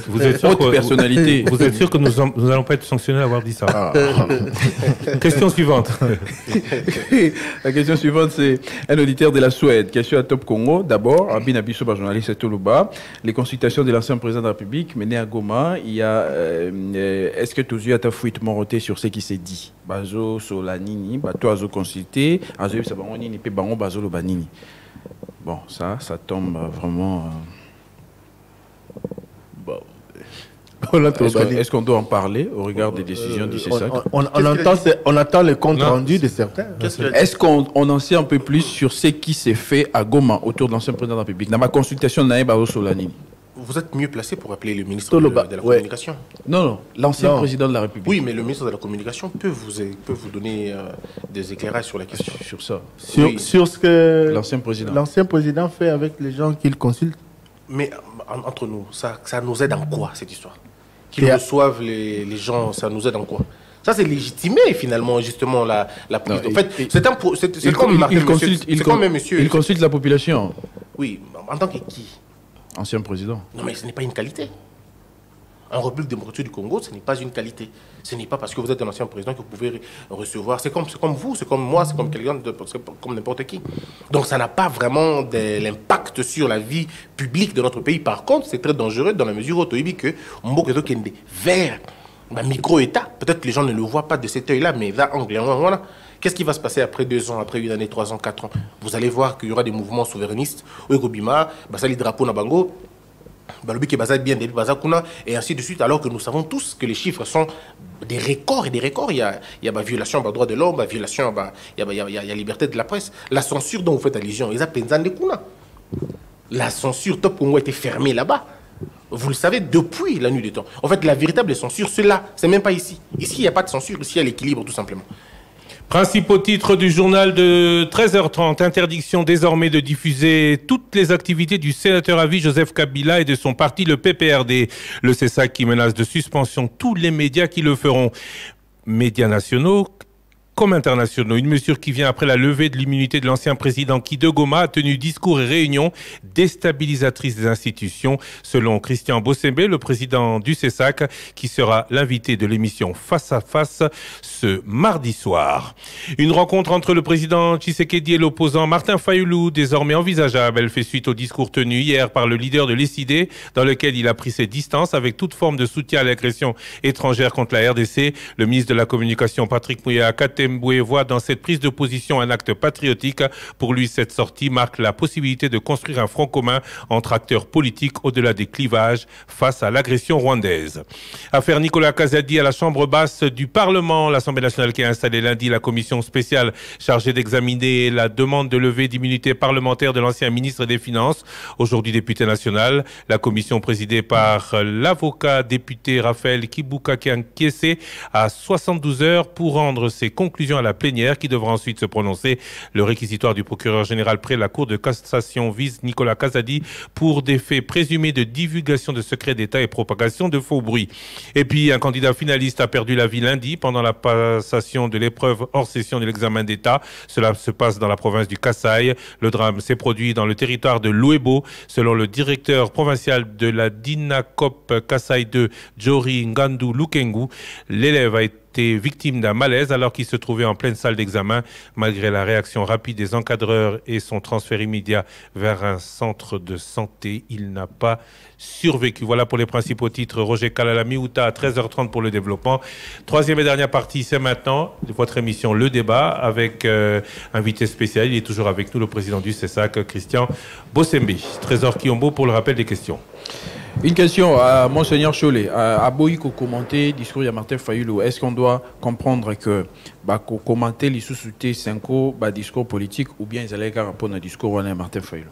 A: Vous êtes sûr que personnalité. Vous êtes sûr que nous n'allons pas être sanctionnés d'avoir dit ça? Question suivante.
E: La question suivante, c'est un auditeur de la Suède. Question à Top Congo. D'abord, Abin Abisoba, journaliste à Toluba. Les consultations de l'ancien président de la République menées à Goma. Il y a. Est-ce que tu as ta fuite moroté sur ce qui s'est dit? Bazo, Solanini, Bato, Azo consulté, Azo, Sabanoni, Bango, Bazo, Lobanini. Bon, ça tombe vraiment.
F: Bon.
E: Est-ce qu'on doit en parler au regard des décisions du CESAC?
F: On attend le compte rendu de certains.
E: Est-ce qu'on en sait un peu plus sur ce qui s'est fait à Goma autour de l'ancien président de la République? Dans ma consultation, Naïba Solanini.
B: Vous êtes mieux placé pour appeler le ministre de la Communication.
E: Non, l'ancien président de la République.
B: Oui, mais le ministre de la Communication peut vous donner des éclairages sur la question.
E: Sur ça.
F: Sur ce que
E: l'ancien président
F: fait avec les gens qu'il consulte.
B: Mais entre nous, ça nous aide en quoi, cette histoire? Qu'ils reçoivent les gens, ça nous aide en quoi? Ça, c'est légitimé, finalement, justement, la prise. En fait, c'est comme monsieur.
E: Il consulte la population.
B: Oui, en tant que qui?
E: Ancien président.
B: Non, mais ce n'est pas une qualité. En République démocratique du Congo, ce n'est pas une qualité. Ce n'est pas parce que vous êtes un ancien président que vous pouvez recevoir. C'est comme vous, c'est comme moi, c'est comme quelqu'un, comme n'importe qui. Donc ça n'a pas vraiment de l'impact sur la vie publique de notre pays. Par contre, c'est très dangereux dans la mesure où il que Mboketo Kende vers un micro-État. Peut-être que les gens ne le voient pas de cet œil-là, mais là, voilà. Qu'est-ce qui va se passer après 2 ans, après 1 année, 3 ans, 4 ans? Vous allez voir qu'il y aura des mouvements souverainistes. Oegobima, Basali Drapeau Nabango, Balobi Bazal bien Debi Bazakuna, et ainsi de suite, alors que nous savons tous que les chiffres sont des records et des records. Il y a violation des droits de l'homme, violation, il y a liberté de la presse. La censure dont vous faites allusion, ils appellent Zandekuna. La censure Top Congo a été fermée là-bas. Vous le savez depuis la nuit des temps. En fait, la véritable censure, c'est là, c'est même pas ici. Ici, il n'y a pas de censure, ici, il y a l'équilibre, tout simplement.
A: Principaux titres du journal de 13h30. Interdiction désormais de diffuser toutes les activités du sénateur à vie Joseph Kabila et de son parti, le PPRD. Le CESAC qui menace de suspension tous les médias qui le feront. Médias nationaux comme internationaux. Une mesure qui vient après la levée de l'immunité de l'ancien président qui, de Goma, a tenu discours et réunions déstabilisatrices des institutions, selon Christian Bossembe, le président du CESAC, qui sera l'invité de l'émission Face à Face ce mardi soir. Une rencontre entre le président Tshisekedi et l'opposant Martin Fayulu, désormais envisageable. Elle fait suite au discours tenu hier par le leader de l'ECD, dans lequel il a pris ses distances avec toute forme de soutien à l'agression étrangère contre la RDC. Le ministre de la Communication, Patrick Mouya Katembe, voit dans cette prise de position un acte patriotique. Pour lui, cette sortie marque la possibilité de construire un front commun entre acteurs politiques au-delà des clivages face à l'agression rwandaise. Affaire Nicolas Kazadi à la Chambre basse du Parlement. L'Assemblée nationale qui a installé lundi la commission spéciale chargée d'examiner la demande de levée d'immunité parlementaire de l'ancien ministre des Finances, aujourd'hui député national. La commission présidée par l'avocat député Raphaël Kibuka Kiankiese a 72 heures pour rendre ses conclusions à la plénière qui devra ensuite se prononcer. Le réquisitoire du procureur général près la Cour de cassation vise Nicolas Kazadi pour des faits présumés de divulgation de secrets d'État et propagation de faux bruits. Et puis, un candidat finaliste a perdu la vie lundi pendant la passation de l'épreuve hors session de l'examen d'État. Cela se passe dans la province du Kasaï. Le drame s'est produit dans le territoire de Louébo. Selon le directeur provincial de la DINACOP Kasaï 2, Jori Ngandu Lukengu, l'élève a été victime d'un malaise alors qu'il se trouvait en pleine salle d'examen. Malgré la réaction rapide des encadreurs et son transfert immédiat vers un centre de santé, il n'a pas survécu. Voilà pour les principaux titres. Roger Kalalami-Outa à 13h30 pour le développement. Troisième et dernière partie, c'est maintenant votre émission Le Débat avec invité spécial. Il est toujours avec nous, le président du CESAC, Christian Bossembe. Trésor Kiombo pour le rappel des questions.
E: Une question à Monseigneur Cholet. À Boïko commenter le discours de Martin Fayulu. Est-ce qu'on doit comprendre que commenter les sous-soutés 5 discours politique ou bien ils allaient répondre à un discours de Martin Fayulu?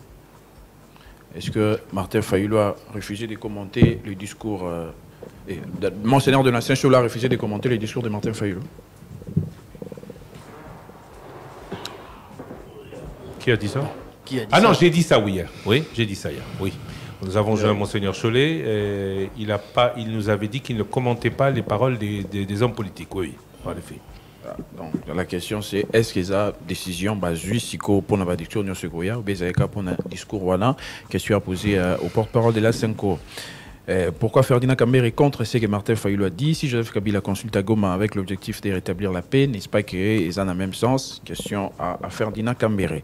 E: Est-ce que Martin Fayulu a refusé de commenter le discours Et Monseigneur de l'Ancien Chola a refusé de commenter les discours de Martin Fayulu.
A: Qui a dit ça?
D: Qui a dit
A: Ah non,
D: ça?
A: j'ai dit ça hier. Oui, j'ai dit ça hier. Oui. Nous avons joué à Monseigneur Cholet. Il nous avait dit qu'il ne commentait pas les paroles des hommes politiques. Oui, en effet.
E: Donc, la question c'est est-ce que la décision basée pour la discours de Segoya ou bien pour un discours voilà question à poser au porte-parole de la Senko. Pourquoi Ferdinand Kambere est contre ce que Martin Fayulu a dit? Si Joseph Kabila consulte à Goma avec l'objectif de rétablir la paix, n'est-ce pas qu'ils ont le même sens? Question à Ferdinand Kambere.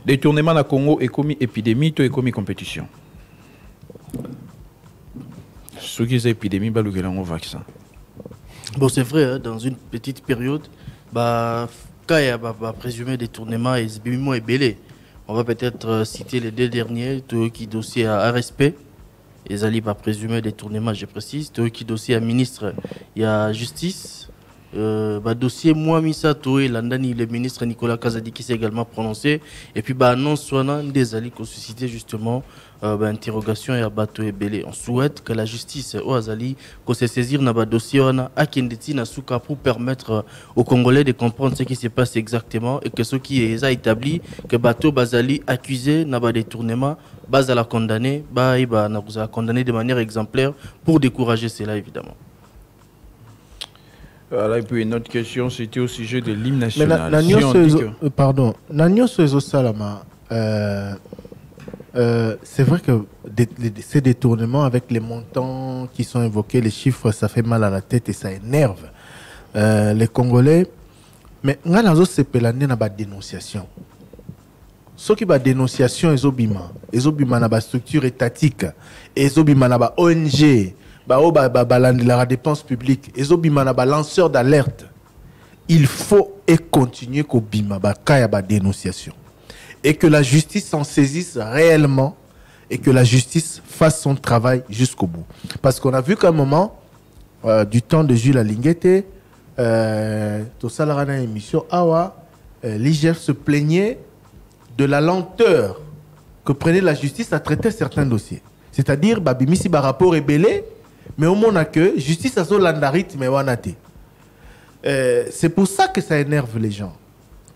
E: Détournement à Congo est commis épidémie, tout est commis compétition. Ce qui est épidémie, bah le vaccin.
D: Bon, c'est vrai, hein, dans une petite période, bah, quand il y a présumé détournement et Zbimimo est belé. On va peut-être citer les deux derniers, tout qui dossier à RSP. Les alliés pas présumé détournement, je précise. Tout qui dossier à ministre, il y a justice. Dossier moi Missa Toé, l'andani le ministre Nicolas Kazadi qui s'est également prononcé. Et puis annonce soit des alliés qui ont suscité justement interrogation et abattu et belé. On souhaite que la justice au Azali qu'on se saisir dans le dossier à Kendeti Nasuka pour permettre aux Congolais de comprendre ce qui se passe exactement et que ce qui est établi que Bato Bazali accusé n'a pas détournement base à la condamner, n'a condamné de manière exemplaire pour décourager cela évidemment.
E: Voilà, et puis une autre question, c'était au sujet de l'hymne national.
F: Pardon, Salama. C'est vrai que ces détournements avec les montants qui sont évoqués, les chiffres, ça fait mal à la tête et ça énerve les Congolais. Mais on a une dénonciation. Ce qui est dénonciation, ils ont une structure étatique, ils ont une ONG, la dépense publique, ils ont un lanceur d'alerte. Il faut et continuer qu'au bima ba dénonciation. Et que la justice s'en saisisse réellement et que la justice fasse son travail jusqu'au bout. Parce qu'on a vu qu'à un moment, du temps de Jules Alinguete, tout ça, la émission, l'IGF se plaignait de la lenteur que prenait la justice à traiter certains dossiers. C'est-à-dire, bimisi ba rapport ébélé, mais au moins que justice a son landarite, mais wanate. C'est pour ça que ça énerve les gens.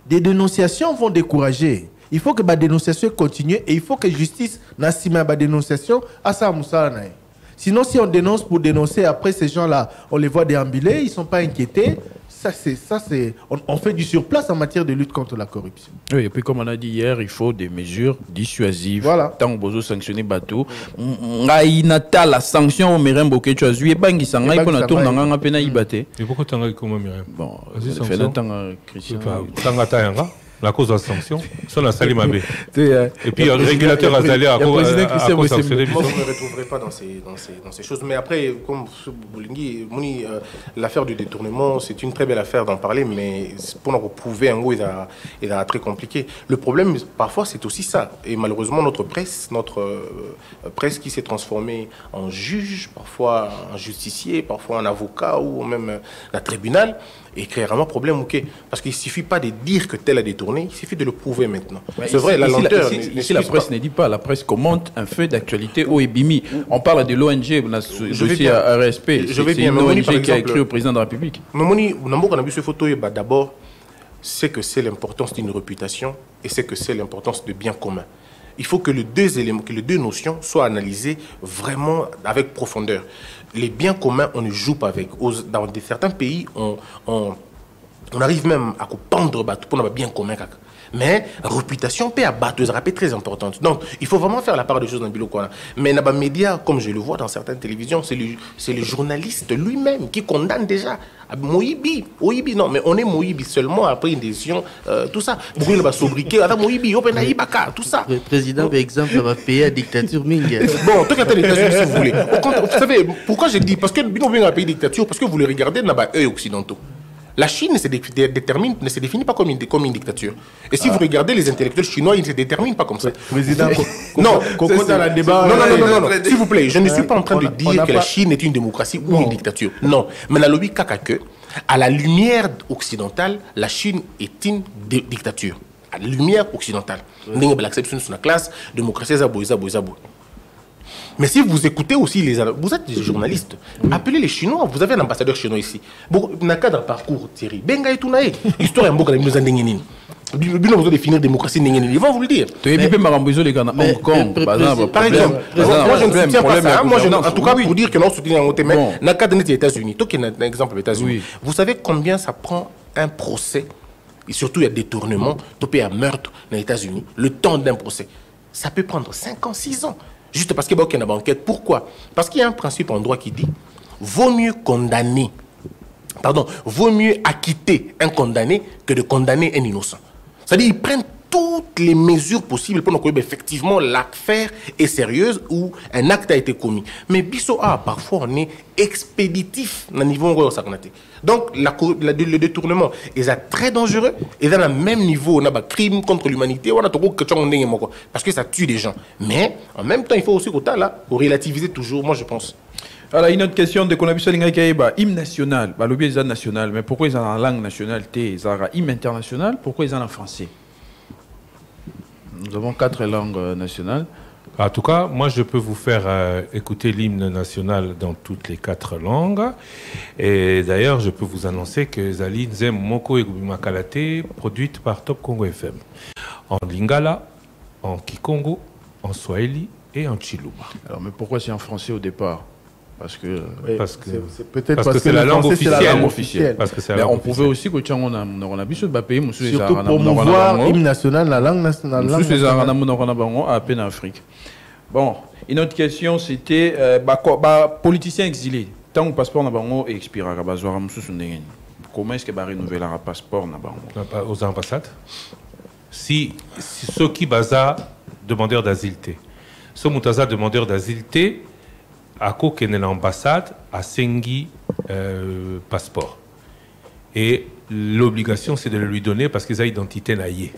F: Des dénonciations vont décourager. Il faut que la dénonciation continue et il faut que la justice n'assime la dénonciation à ça. Sinon, si on dénonce pour dénoncer, après ces gens-là, on les voit déambuler, ils ne sont pas inquiétés. On fait du surplace en matière de lutte contre la corruption.
E: Oui, et puis comme on a dit hier, il faut des mesures dissuasives.
F: Voilà.
E: Tant que vous sanctionnez bateau, la sanction au Merembo que tu as vu, et bangi sangai pour la tour dans un pena ibate.
A: Et pourquoi tu as comme Merembo?
E: Bon, c'est fait longtemps Christian.
A: La cause de la sanction, ça la Salimabé. Et puis, le régulateur Azali a sanctionné.
B: Moi, vous ne me retrouverez pas dans ces choses. Mais après, comme Boulingi, l'affaire du détournement, c'est une très belle affaire d'en parler, mais pour nous prouver, en gros, il est très compliqué. Le problème, parfois, c'est aussi ça. Et malheureusement, notre presse qui s'est transformée en juge, parfois en justicier, parfois en avocat ou même un tribunal, et crée vraiment problème. Parce qu'il ne suffit pas de dire que tel a détourné, il suffit de le prouver maintenant. C'est vrai, la lenteur.
E: Si la presse ne dit pas, la presse commente un fait d'actualité au Ebimi. On parle de l'ONG, dossier à RSP. C'est une ONG qui a écrit au président de la République.
B: D'abord, c'est que c'est l'importance d'une réputation et c'est que c'est l'importance de bien commun. Il faut que les deux notions soient analysées vraiment avec profondeur. Les biens communs, on ne joue pas avec. Dans certains pays, on arrive même à pendre pour un bien commun. Mais la réputation peut abattre, c'est très importante. Donc, il faut vraiment faire la part des choses dans le Bilokwana. Mais dans les médias, comme je le vois dans certaines télévisions, c'est le journaliste lui-même qui condamne déjà. Moïbi, non, mais on est Moïbi seulement après une décision, tout ça. Pourquoi il va sobriquer, Moïbi, tout ça.
D: Le président, par exemple, va payer la dictature Ming.
B: Bon, tout cas, si vous voulez. Vous savez, pourquoi je dis? Parce que Bino vient à pays dictature, parce que vous le regardez dans les œils occidentaux. La Chine ne se définit pas comme une dictature. Et si vous regardez les intellectuels chinois, ils ne se déterminent pas comme ça.
F: Président,
B: non,
F: dans la débat.
B: Non. S'il vous plaît, je ne suis pas en train de dire que la Chine est une démocratie ou une dictature. Non. Mais la lobby que, à la lumière occidentale, la Chine est une dictature. À la lumière occidentale. L'acception de la classe, démocratie, Mais si vous écoutez aussi vous êtes des journalistes, appelez les Chinois, vous avez un ambassadeur chinois ici. Bon, dans le cadre parcours, Thierry, Benga et Tounaï, histoire un beau nous a défini. Nous besoin de finir démocratie, ils vont vous le dire.
E: Tu es bien Marambozo les Ghana, Hong Kong,
B: par exemple. Moi, je ne soutiens pas ça. Moi, en tout cas, pour dire que non, soutient un mais dans le cadre des États-Unis, toi qui es un exemple des États-Unis, vous savez combien ça prend un procès, et surtout il y a détournement, topé à meurtre dans les États-Unis, le temps d'un procès. Ça peut prendre 5 ans, 6 ans, juste parce qu'il y a une enquête. Pourquoi? Parce qu'il y a un principe en droit qui dit vaut mieux acquitter un condamné que de condamner un innocent. C'est-à-dire qu'ils prennent toutes les mesures possibles pour que effectivement l'affaire est sérieuse ou un acte a été commis. Mais Bisso parfois on est expéditif dans le niveau où ça connaît. Donc le détournement est très dangereux et dans le même niveau on a crime contre l'humanité parce que ça tue des gens. Mais en même temps il faut aussi pour relativiser toujours, moi je pense.
E: Alors, une autre question de Konabisa Lingakaïba, hymne national, l'objet est national, mais pourquoi ils ont en langue nationale, ils ont hymne international, pourquoi ils ont en français? Nous avons 4 langues nationales.
A: En tout cas, moi je peux vous faire écouter l'hymne national dans toutes les 4 langues. Et d'ailleurs, je peux vous annoncer que Zali Nzem Moko et Gubimakalate, produite par Top Congo FM. En Lingala, en Kikongo, en Swahili et en Chiluba.
E: Alors, mais pourquoi c'est en français au départ? Parce que
F: c'est peut-être parce que
A: c'est la langue
F: officielle.
A: Parce que c'est
E: on pouvait aussi que on a besoin de pays
F: surtout promouvoir l'hymne national, la langue nationale.
E: À peine en Afrique. Bon, une autre question c'était politicien exilé. Tant que le passeport n'a pas expiré, comment est-ce que va renouveler le passeport
A: aux ambassades? Si ceux qui baza demandeurs d'asile, ceux qui demandeurs d'asile, à quoi l'ambassade a Sengi passeport. Et l'obligation, c'est de le lui donner parce qu'ils ont identité naïe.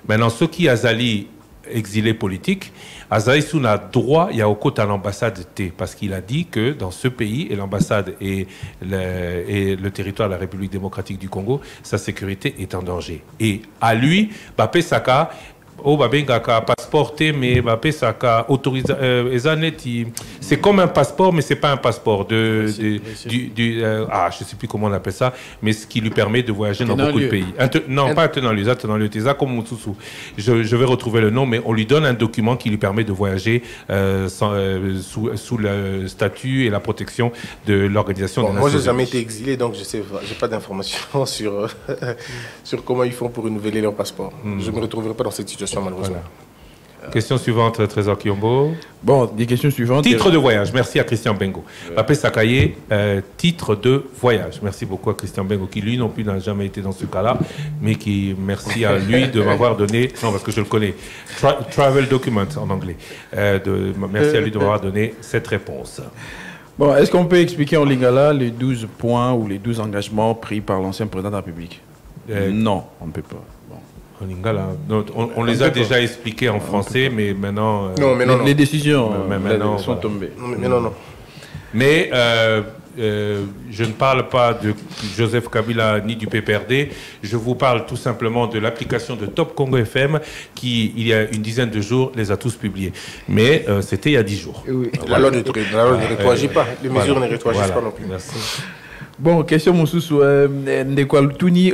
A: Maintenant, ceux qui azali exilés politiques, azali sous a droit, il y a au côté à l'ambassade T, parce qu'il a dit que dans ce pays, et l'ambassade et le territoire de la République démocratique du Congo, sa sécurité est en danger. Et à lui, Bapé Saka, passeport, mais c'est comme un passeport, mais c'est pas un passeport je sais plus comment on appelle ça, mais ce qui lui permet de voyager dans beaucoup de pays. Non, pas un tenant lieu, comme je vais retrouver le nom, mais on lui donne un document qui lui permet de voyager sous le statut et la protection de l'organisation des Nations Unies.
B: Moi, j'ai jamais été exilé, donc je sais, j'ai pas d'informations sur comment ils font pour renouveler leur passeport. Je me retrouverai pas dans cette situation. Malheureusement.
A: Voilà. Question suivante, Trésor Kiombo.
E: Bon, des questions suivantes.
A: Titre de voyage, merci à Christian Bengo. Papé Sakaye, titre de voyage. Merci beaucoup à Christian Bengo, qui lui non plus n'a jamais été dans ce cas-là, mais qui, merci à lui de m'avoir donné, non parce que je le connais, travel document en anglais. Merci à lui de m'avoir donné cette réponse.
E: Bon, est-ce qu'on peut expliquer en lingala les 12 points ou les 12 engagements pris par l'ancien président de la République? Non, on ne peut pas.
A: En lingala, on les a déjà expliqués en français, mais maintenant...
E: Les décisions sont tombées.
A: Mais je ne parle pas de Joseph Kabila ni du PPRD. Je vous parle tout simplement de l'application de Top Congo FM qui, il y a une dizaine de jours, les a tous publiés. Mais c'était il y a 10 jours.
B: Oui. La loi ne rétroagit pas. Les mesures ne rétroagissent pas non plus.
A: Merci.
E: Bon, question Moussoussou, Ndekwaltuni,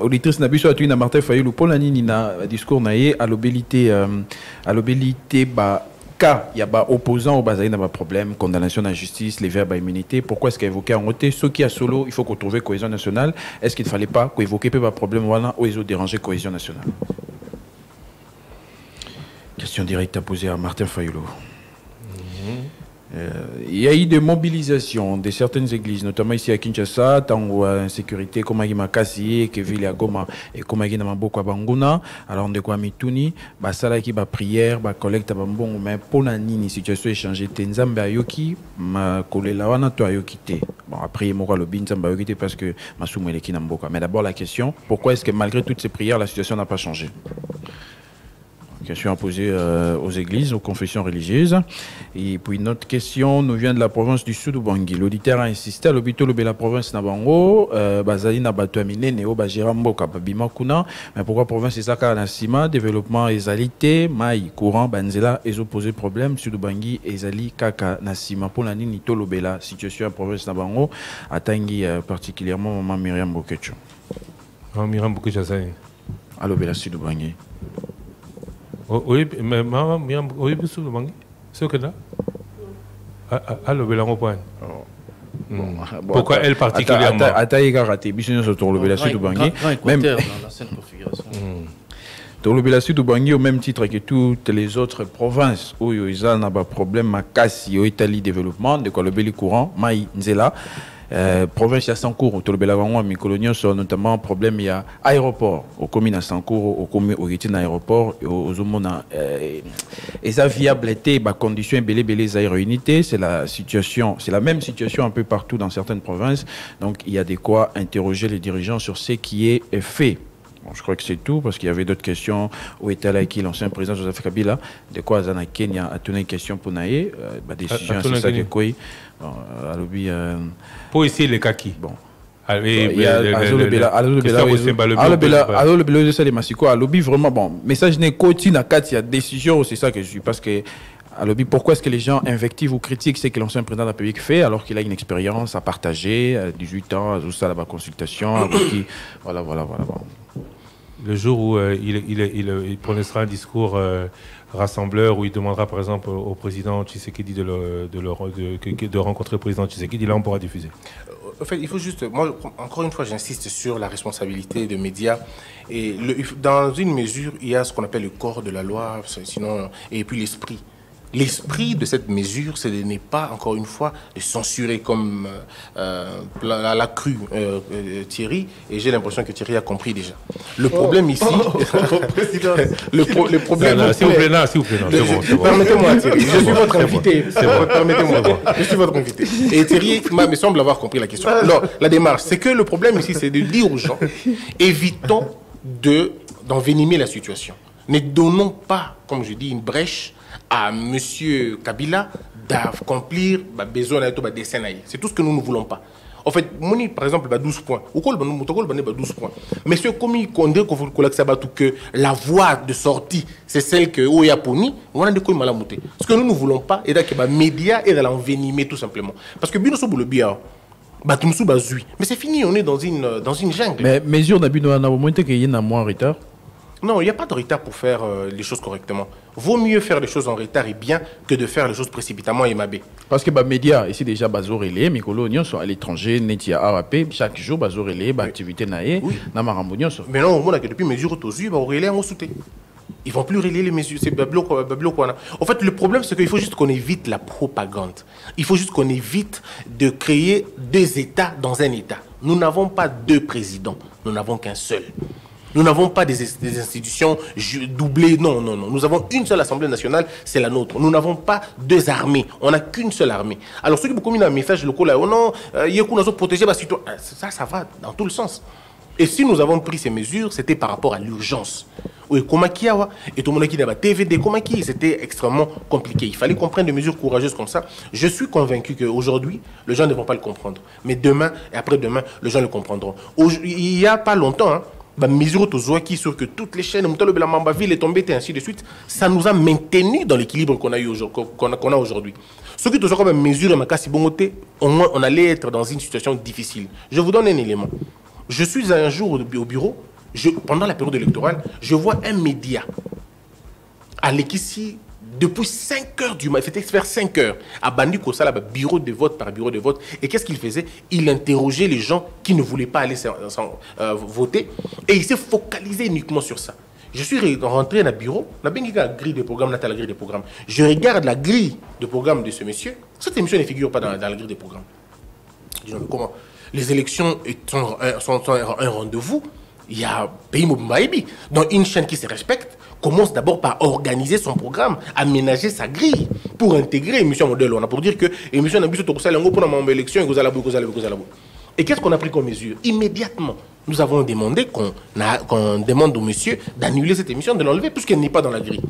E: auditrice Nabiso Atuni na Martin Fayulu, pour la nina discours naïe à l'obélité, cas il y a pas opposant au bazaï n'a pas problème, condamnation à la justice, les verbes à immunité. Pourquoi est-ce qu'évoquer en côté ceux qui a solo, il faut qu'on trouve cohésion nationale. Est-ce qu'il ne fallait pas qu'évoquer pas problème voilà ou ils ont dérangé cohésion nationale? Question directe à poser à Martin Fayulu. Il y a eu des mobilisations de certaines églises, notamment ici à Kinshasa, tant où insécurité, comme à Makasi, Kevili à Goma et comme à Maboko à Banguna. Alors on découvre Mituni, Basala qui va prière, collecte à Bambon, mais pour la nini situation échangée, Tenzamba Yoki, ma kolela wana to Ayokite. Bon après moi le bin Nzamba Ayokite parce que ma soumele qui n'amboka. Mais d'abord la question, pourquoi est-ce que malgré toutes ces prières la situation n'a pas changé? Question à poser aux églises, aux confessions religieuses. Et puis une autre question nous vient de la province du Sud Bangui. L'auditeur a insisté à l'hôpital de la province Nabango, Bazali Nabatuamine, Néo Bajirambo, Kapabima Kuna. Mais pourquoi province Isaka Nassima, développement Ezalité, Maï, courant, Banzela, et posé problème, Sud Bangui, Ezali, Kaka Nassima. Pour l'année Nitolo Bela, situation à province Nabango, à Tanguy particulièrement, Maman Myriam Bokecho.
A: Myriam Bokecho, ça
E: Allo Bela Sud Bangui.
A: Oui, mais maman, Myriam, oui, Sud Bangui. C'est que là Allo Bela Mopoine. Pourquoi elle particulièrement
E: Ataïga raté, Bissonio sur le Bela Sud Bangui.
D: Même dans la scène configuration.
E: Dans le Bela Sud Bangui, au même titre que toutes les autres provinces où ils ont un problème à Kassi, au Italie développement, de quoi le Beli courant, Maï, Nzela. Province à Sankour, au Tolbelagango, à Mikolonio, sur notamment problème il y a aéroport, aux communes à Sankour, aux communes au aéroport, aux homona. Et ça viabilité, conditions belé aérounités, c'est la situation, c'est la même situation un peu partout dans certaines provinces. Donc il y a de quoi interroger les dirigeants sur ce qui est fait. Bon, je crois que c'est tout, parce qu'il y avait d'autres questions. Où était là qui l'ancien président Joseph Kabila? De quoi Zana Kenya a tourné une question pour Naïe? Décision, c'est ça que quoi?
A: Pour ici, les kaki.
E: Bon. Vraiment bon. Message n'est qu'au-dessus de la décision, c'est ça que je suis. Parce que pourquoi est-ce que les gens invectivent ou critiquent ce que l'ancien président de la République fait alors qu'il a une expérience à partager, 18 ans, tout ça, la consultation, voilà.
A: Le jour où il prononcera un discours rassembleur où il demandera par exemple au président Tshisekedi de rencontrer le président Tshisekedi, là on pourra diffuser.
B: En fait, il faut juste, moi encore une fois j'insiste sur la responsabilité des médias et dans une mesure il y a ce qu'on appelle le corps de la loi, sinon et puis l'esprit. L'esprit de cette mesure, c'est de ne pas, encore une fois, de censurer comme l'a cru Thierry, et j'ai l'impression que Thierry a compris déjà. Le problème ici... le problème...
A: S'il vous plaît, non, c'est bon.
B: Permettez-moi, Thierry, je suis votre invité. Permettez-moi, je suis votre invité. Et Thierry me semble avoir compris la question. Alors, la démarche, c'est que le problème ici, c'est de dire aux gens, évitons d'envenimer la situation. Ne donnons pas, comme je dis, une brèche à M. Kabila d'accomplir besoin de dessin. C'est tout ce que nous ne voulons pas. En fait, Moni, par exemple, 12 points. Ou quoi, 12 points. Mais ce comme il condamne que la voie de sortie, c'est celle que Oyaponi, on a des coups malamoutés. Ce que nous ne voulons pas, et que les médias et l'envenimer tout simplement. Parce que Binoso Boulebia, mais c'est fini, on est dans une jungle.
E: Mais mesure d'Abino, on a au moins qu'il y a un mois en retard.
B: Non, il n'y a pas de retard pour faire les choses correctement. Vaut mieux faire les choses en retard et bien que de faire les choses précipitamment et mabé.
E: Parce que les médias, ici déjà, Bazo Relais, Mikolo, sont à l'étranger, Netia AAP, chaque jour, Bazo Relais, activité Naé, Namarambo, sont.
B: Mais non, au moins, depuis mesures autosuivies, Relais en sauté. Ils ne vont plus relayer les mesures. C'est Bablo. En fait, le problème, c'est qu'il faut juste qu'on évite la propagande. Il faut juste qu'on évite de créer deux États dans un État. Nous n'avons pas deux présidents, nous n'avons qu'un seul. Nous n'avons pas des institutions doublées, non. Nous avons une seule Assemblée nationale, c'est la nôtre. Nous n'avons pas deux armées, on n'a qu'une seule armée. Alors ceux qui ont mis un message local, oh non, il faut protéger les citoyens. Ça va dans tout le sens. Et si nous avons pris ces mesures, c'était par rapport à l'urgence. Oui, et tout le monde qui a TVD, c'était extrêmement compliqué. Il fallait qu'on prenne des mesures courageuses comme ça. Je suis convaincu qu'aujourd'hui, les gens ne vont pas le comprendre. Mais demain et après-demain, les gens le comprendront. Il n'y a pas longtemps, mesure qui sur que toutes les chaînes, la ville est tombée et ainsi de suite, ça nous a maintenu dans l'équilibre qu'on a eu aujourd'hui. Ce qui est comme mesure, au moins on allait être dans une situation difficile. Je vous donne un élément. Je suis un jour au bureau, pendant la période électorale, je vois un média à l'Ekissi depuis 5 heures du matin, il fait faire 5 heures à Bandi Kosala, bureau de vote par bureau de vote. Et qu'est-ce qu'il faisait? Il interrogeait les gens qui ne voulaient pas aller voter et il s'est focalisé uniquement sur ça. Je suis rentré dans le bureau, on a bien la grille de programme, la grille de programme. Je regarde la grille de programme de ce monsieur. Cette émission ne figure pas dans la grille de programme. Je dis, mais comment? Les élections sont un rendez-vous. Il y a Pays Mobimbaïbi, dans une chaîne qui se respecte, commence d'abord par organiser son programme, aménager sa grille pour intégrer l'émission modèle. On a pour dire que l'émission n'a pas pour l'élection et qu'est-ce qu'on a pris comme mesure? Immédiatement, nous avons demandé qu'on demande au monsieur d'annuler cette émission, de l'enlever, puisqu'elle n'est pas dans la grille.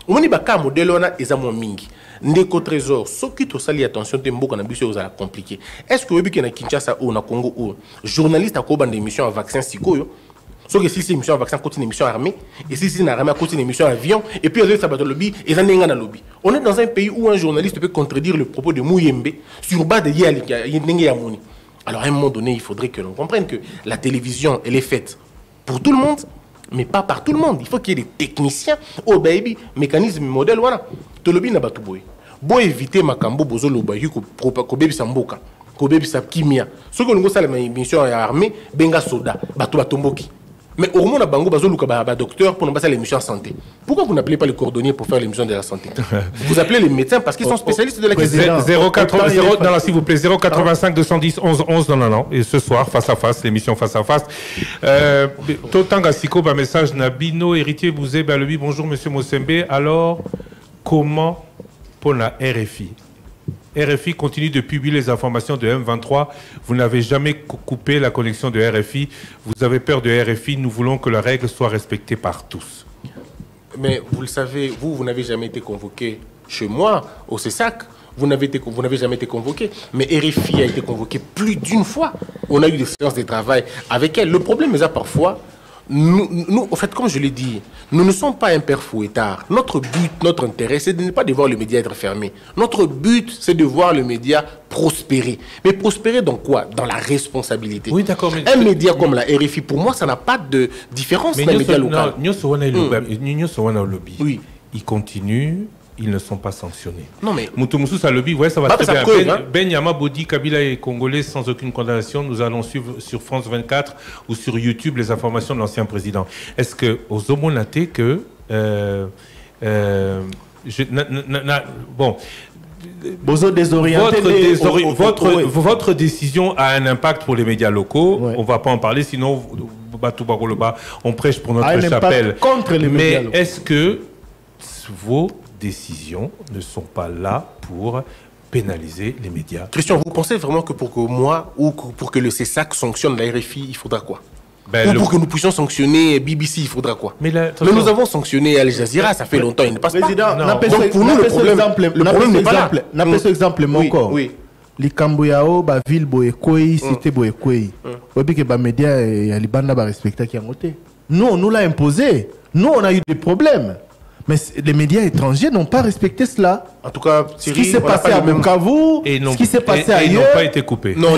B: On y a un modèle, on a des mingi. Ndeko Trésor, ce qui te sali attention, tu m'as dit que c'est compliqué. Est-ce que vous avez dit Kinshasa ou na Congo ou journaliste à quoi d'émission à vaccin sikoyo? Sauf que si c'est une émission à vaccin, continue une émission armée, et si c'est une armée, continue une émission avion, et puis ça va dans le lobby, et ça n'est pas dans le lobby. On est dans un pays où un journaliste peut contredire le propos de Mouyembe sur base de Yamoni. Alors à un moment donné, il faudrait que l'on comprenne que la télévision, elle est faite pour tout le monde, mais pas par tout le monde. Il faut qu'il y ait des techniciens. Oh baby, mécanisme, modèle, voilà. Tout le lobby n'a pas tout beau. Bon éviter Makambo, Bozo, Lobayu, ko baby Samboka, ko baby Kimia. Ce que nous avons fait, l'émission armée, Benga Soda, Bato Batomboki. Mais au moins, Bango Bazo Luka docteur pour nous passer l'émission en santé. Pourquoi vous n'appelez pas les cordonniers pour faire l'émission de la santé? Vous appelez les médecins parce qu'ils sont spécialistes de la question.
A: 080, s'il vous plaît, 085 210 11 11, non. Et ce soir, face à face, l'émission face à face. Totanga Siko, message Nabino, héritier Bouzé, Balobi, bonjour monsieur Mosembe. Alors, comment pour la RFI? RFI continue de publier les informations de M23. Vous n'avez jamais coupé la connexion de RFI. Vous avez peur de RFI. Nous voulons que la règle soit respectée par tous.
B: Mais vous le savez, vous n'avez jamais été convoqué chez moi, au CESAC. Vous n'avez jamais été convoqué. Mais RFI a été convoqué plus d'une fois. On a eu des séances de travail avec elle. Le problème est là parfois. Nous, en fait, comme je l'ai dit, nous ne sommes pas un père fouettard. Notre but, notre intérêt, c'est de ne pas de voir le média être fermé. Notre but, c'est de voir le média prospérer. Mais prospérer dans quoi? Dans la responsabilité.
A: Oui, d'accord.
B: Un média comme la RFI, pour moi, ça n'a pas de différence dans les médias locaux.
A: Oui. Il continue. Ils ne sont pas sanctionnés.
B: Non mais...
A: Moutoumoussou Salobi, ouais, ça va très bien. Ben Yama Bodi, Kabila est congolais sans aucune condamnation. Nous allons suivre sur France 24 ou sur YouTube les informations de l'ancien président. Est-ce que, aux homonatés que... bon... Votre décision a un impact pour les médias locaux. Ouais. On ne va pas en parler, sinon on prêche pour notre chapelle.
F: Contre les médias locaux.
A: Mais est-ce que vos décisions ne sont pas là pour pénaliser les médias?
B: Christian, vous pensez vraiment que pour que moi ou pour que le CESAC sanctionne la RFI, il faudra quoi? Ou pour que nous puissions sanctionner BBC, il faudra quoi? Mais nous avons sanctionné Al Jazeera, ça fait longtemps, il ne passe pas.
F: Donc pour nous, le problème n'est pas là. N'appelle ce exemple encore. Oui. Les Cambouyao, la ville Boekoi, cité Boekoi. Oui, que les médias et les bandes respectent qui ont voté. Nous, on nous l'a imposé. Nous, on a eu des problèmes. Mais les médias étrangers n'ont pas respecté cela.
B: En tout cas,
F: ce qui s'est passé à Bukavu, ce qui s'est passé ailleurs,
A: n'ont pas été coupés.
B: Non, on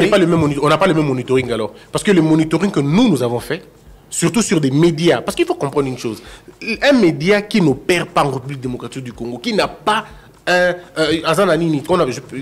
B: n'a pas le même monitoring alors. Parce que le monitoring que nous avons fait, surtout sur des médias, parce qu'il faut comprendre une chose. Un média qui n'opère pas en République démocratique du Congo, qui n'a pas il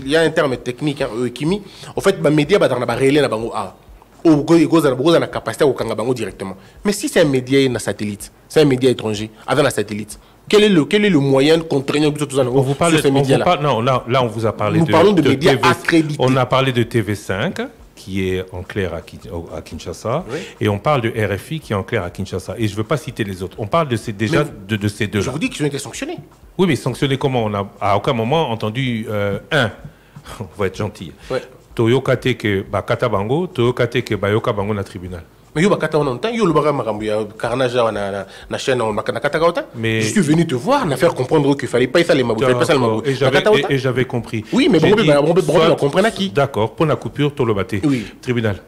B: y a un terme technique, Kimi. En fait, les médias sont relais dans la capacité de directement. Mais si c'est un média un satellite, c'est un média étranger avec un satellite, quel est le moyen contraignant que
A: on vous parle de ces médias-là? Non, là, on vous a parlé
B: de médias accrédités.
A: On a parlé de TV5, qui est en clair à Kinshasa, oui. Et on parle de RFI, qui est en clair à Kinshasa. Et je ne veux pas citer les autres. On parle de ces deux-là.
B: Je vous dis qu'ils ont été sanctionnés.
A: Oui, mais sanctionnés comment? On n'a à aucun moment entendu on va être gentil. Ouais. Toyokate que Bakata Bango, Toyokate que Bayoka Bango na tribunal.
B: Mais je suis venu te voir, n'a faire comprendre qu'il fallait pas ça les mabou.
A: Et j'avais compris.
B: Oui, mais on comprend qui.
A: D'accord, pour la coupure, Tolobate. Oui. Tribunal.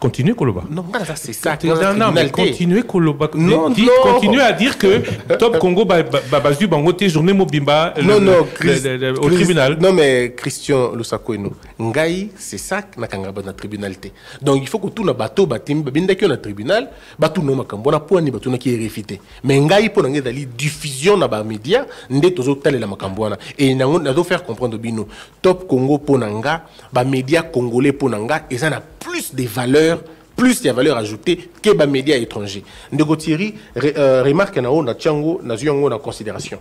A: Continuez Koloba.
B: Non, c'est ça.
A: Non, mais continuez Koloba. Continuez à dire que Top Congo Babazu Bangote journée Mobimba au tribunal.
B: Non, mais Christian Lusako Ngai, c'est ça na kangaba na tribunalité. Donc il faut que tout na bateau batim babinda ki na tribunal, batou no makambo na poani batou na ki réfité. Mais ngai pour ngai dali diffusion na ba média ndé tozo talela makambo na et na do faire comprendre bino Top Congo ponanga ba média congolais ponanga et ça na plus de valeurs, plus il y a valeur ajoutée que les médias étrangers. Ndego Thierry remarque na Tchango, na Ziongo en considération.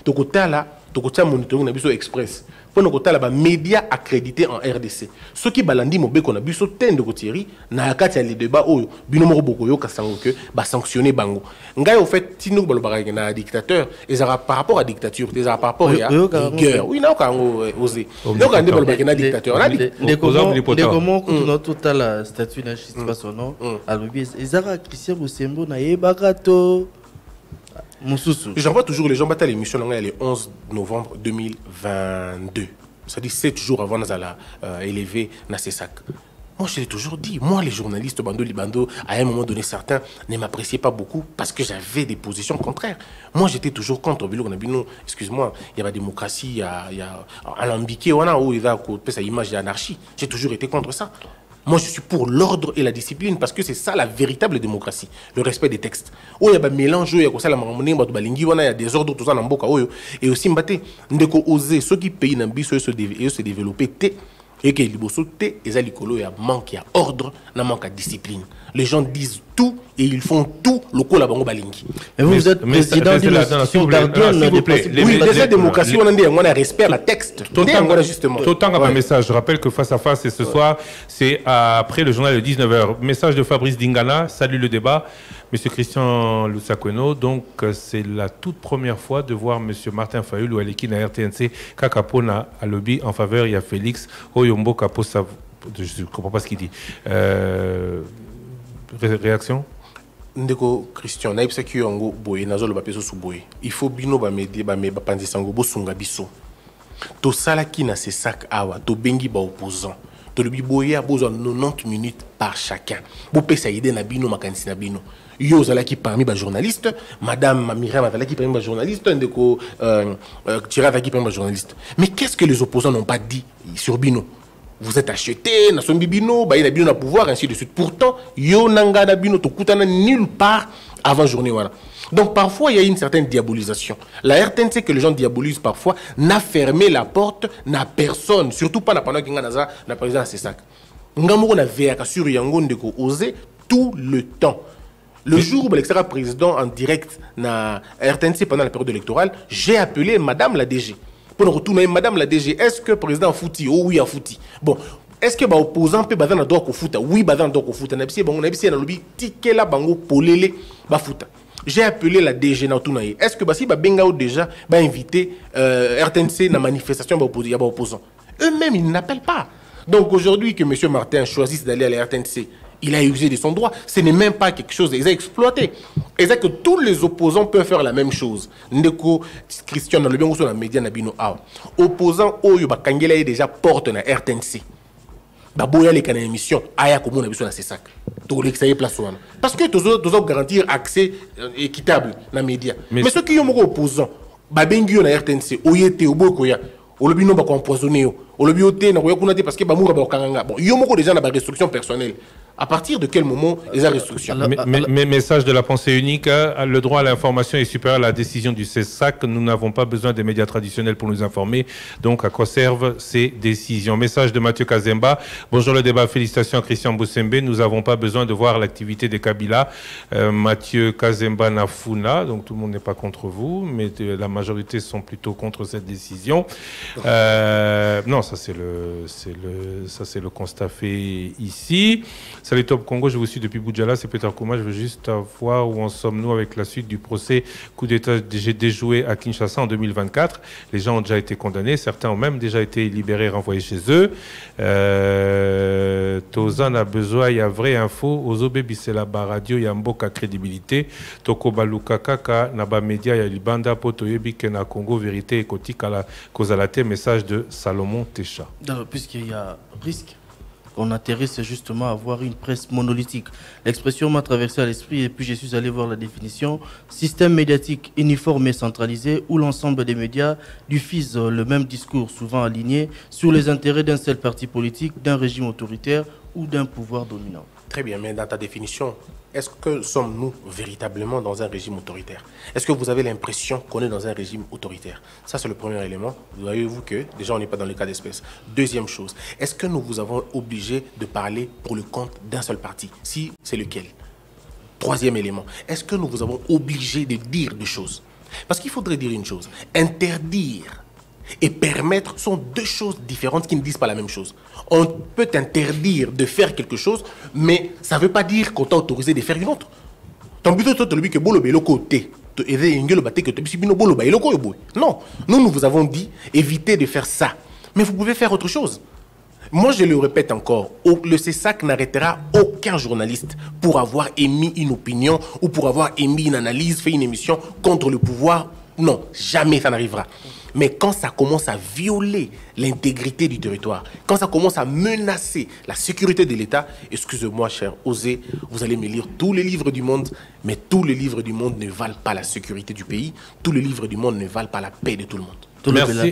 B: Tokotala, Tokotala monitoring na biso express. Pour nous côté là médias accrédités en RDC. Ce qui balandi mobé qu'on a biso tende ko Thierry na kati les débats oyo bino moko bokoyo kasango que ba sanctionner bango. Ngai au fait tinu balobara na dictateur et ça par rapport à dictature, des par rapport à guerre. Oui na kango osé. Donc on dit balobara na dictateur. On a dit
D: comment tout total statut na justice pas son nom. Alobi ezara Christian Bosembo na yebakato.
B: J'envoie toujours les gens battre l'émission le 11 novembre 2022. Ça dit 7 jours avant nous allons élever Nassesak. Moi, je l'ai toujours dit. Moi, les journalistes Bando Libando, à un moment donné, certains ne m'appréciaient pas beaucoup parce que j'avais des positions contraires. Moi, j'étais toujours contre. Excuse-moi, il y a la démocratie, il y a alambiqué, où il y a sa image d'anarchie. J'ai toujours été contre ça. Moi, je suis pour l'ordre et la discipline parce que c'est ça la véritable démocratie, le respect des textes. Oh, il y a un mélange, il y a des ordres, tout ça, et aussi, il y a oser ceux qui payent dans le se développer, et que les alikolo, il y a manque, il y a ordre, il y a manque de discipline. Les gens disent tout et ils font tout le coup la bango balingi.
D: Et vous êtes président d'une institution gardienne des principes.
B: Oui, dans cette démocratie, on a respect à la texte.
A: Tout autant un message. Je rappelle que face à face, et ce soir, c'est après le journal de 19h. Message de Fabrice Dingana. Salut le débat. Monsieur Christian Lusakweno, donc c'est la toute première fois de voir Monsieur Martin Fayulu à l'équipe de la RTNC Kakapona à lobby en faveur. Il y a Félix Oyombo Kaposa. Je ne comprends pas ce qu'il dit. Réaction?
B: Ndeko Christian, na ibisa ki yango boye nazolo ba peso su boye. Il faut bino ba médias ba pandisa ngo bo sunga biso. To sala ki na se sac awa to bengi ba opposant. To le boye a besoin 90 minutes par chacun. Bo pesa ide na bino makanisi na bino. Yo zala ki parmi ba journaliste, madame Mamira zala ki parmi ba journaliste, ndeko Tirava ki parmi ba journaliste. Mais qu'est-ce que les opposants n'ont pas dit sur bino? Vous êtes acheté, na son bibino, bah il a bien le pouvoir, ainsi de suite. Pourtant, yo nanga na bino to kutana nulle part avant journée voilà. Donc parfois il y a une certaine diabolisation. La RTNC que les gens diabolisent parfois n'a fermé la porte, n'a personne, surtout pas pendant qu'il y a la présidence c'est ça. Ngamoko na veaka sur yango ndeko oser tout le temps. Le jour où l'extra président en direct na RTNC pendant la période électorale, j'ai appelé madame la DG. Pour nous retourner, madame la DG, est-ce que le président fouti? Oh oui, a fouti. Bon, est-ce que l'opposant peut baser dans le droit au foot? Oui, baser dans le droit au foot. On a dit ticket là, bango polele, ba foot. J'ai appelé la DG na tunaye. Est-ce que si ba bengao déjà ba invité RTNC na manifestation ba opposant? Eux-mêmes ils n'appellent pas. Donc aujourd'hui que monsieur Martin choisisse d'aller à la RTNC, il a usé de son droit. Ce n'est même pas quelque chose. Ils ont exploité. Et c'est que tous les opposants peuvent faire la même chose. Ndeko Christian, dans le bien sur la média Nabino A. Opposants, Oyo, Bakangela est déjà porte na RTNC. Baboya les canaux émission. Aya comme on a vu sur la CESAC. Parce que tous autres garantir accès équitable dans les médias. Mais ceux qui ont opposants, Babengio na RTNC, Oyete, Obokoya, Olobino ba empoisonné, Olobiote na Royakunate parce que Bamoura ba Okanganga. Bon, Yomoko déjà na ba restriction personnelle. À partir de quel moment les restrictions?
A: Mais message de la pensée unique, le droit à l'information est supérieur à la décision du CESAC. Nous n'avons pas besoin des médias traditionnels pour nous informer. Donc, à quoi servent ces décisions? Message de Mathieu Kazemba. Bonjour le débat. Félicitations à Christian Bosembe. Nous n'avons pas besoin de voir l'activité des Kabila. Mathieu Kazemba Nafuna. Donc, tout le monde n'est pas contre vous, mais la majorité sont plutôt contre cette décision. Non, ça c'est le constat fait ici. Salut Top Congo, je vous suis depuis Boudjala, c'est Peter Kouma. Je veux juste voir où en sommes-nous avec la suite du procès coup d'État déjoué à Kinshasa en 2024. Les gens ont déjà été condamnés, certains ont même déjà été libérés et renvoyés chez eux. Tozan a besoin, il y a vraie info. Ozobe Bisela Radio, il y a Mboka crédibilité. Toko Baluka Kaka, Naba Media, il y a Libanda, Potoyebi, Kena Congo, vérité et Kotika, la Kozalate, message de Salomon Techa.
D: Puisqu'il y a risque. On atterrisse justement à avoir une presse monolithique. L'expression m'a traversé à l'esprit et puis je suis allé voir la définition. Système médiatique uniforme et centralisé où l'ensemble des médias diffusent le même discours souvent aligné sur les intérêts d'un seul parti politique, d'un régime autoritaire ou d'un pouvoir dominant.
B: Très bien, mais dans ta définition, est-ce que sommes-nous véritablement dans un régime autoritaire? Est-ce que vous avez l'impression qu'on est dans un régime autoritaire? Ça, c'est le premier élément. Voyez-vous que déjà, on n'est pas dans le cas d'espèce. Deuxième chose, est-ce que nous vous avons obligé de parler pour le compte d'un seul parti? Si, c'est lequel? Troisième élément, est-ce que nous vous avons obligé de dire des choses? Parce qu'il faudrait dire une chose. Interdire et permettre sont deux choses différentes qui ne disent pas la même chose. On peut interdire de faire quelque chose, mais ça ne veut pas dire qu'on t'a autorisé de faire une autre. Non, nous vous avons dit évitez de faire ça. Mais vous pouvez faire autre chose. Moi, je le répète encore, le CESAC n'arrêtera aucun journaliste pour avoir émis une opinion ou pour avoir émis une analyse, fait une émission contre le pouvoir. Non, jamais ça n'arrivera. Mais quand ça commence à violer l'intégrité du territoire, quand ça commence à menacer la sécurité de l'État, excusez-moi, cher Osé, vous allez me lire tous les livres du monde, mais tous les livres du monde ne valent pas la sécurité du pays, tous les livres du monde ne valent pas la paix de tout le monde.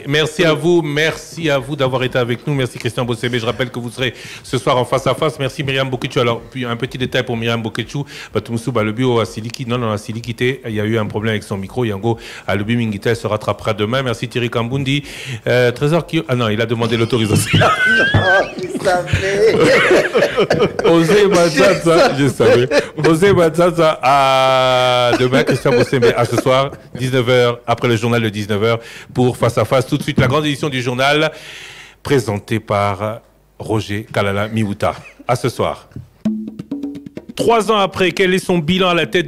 A: Merci à vous d'avoir été avec nous. Merci Christian Bossébé. Je rappelle que vous serez ce soir en face à face. Merci Myriam Bokechu. Alors, puis un petit détail pour Myriam Bokechu. Le bio à Siliki. Non, à Siliki, il y a eu un problème avec son micro. Yango, à le Mingita, se rattrapera demain. Merci Thierry Kambundi. Trésor qui. Ah non, il a demandé l'autorisation. Osé Matata, je savais. Osé Matata à demain, Christian Bossébé. À ce soir, 19h, après le journal de 19h, pour Face à Face. Tout de suite, la grande édition du journal, présentée par Roger Kalala Miouta. À ce soir. 3 ans après, quel est son bilan à la tête du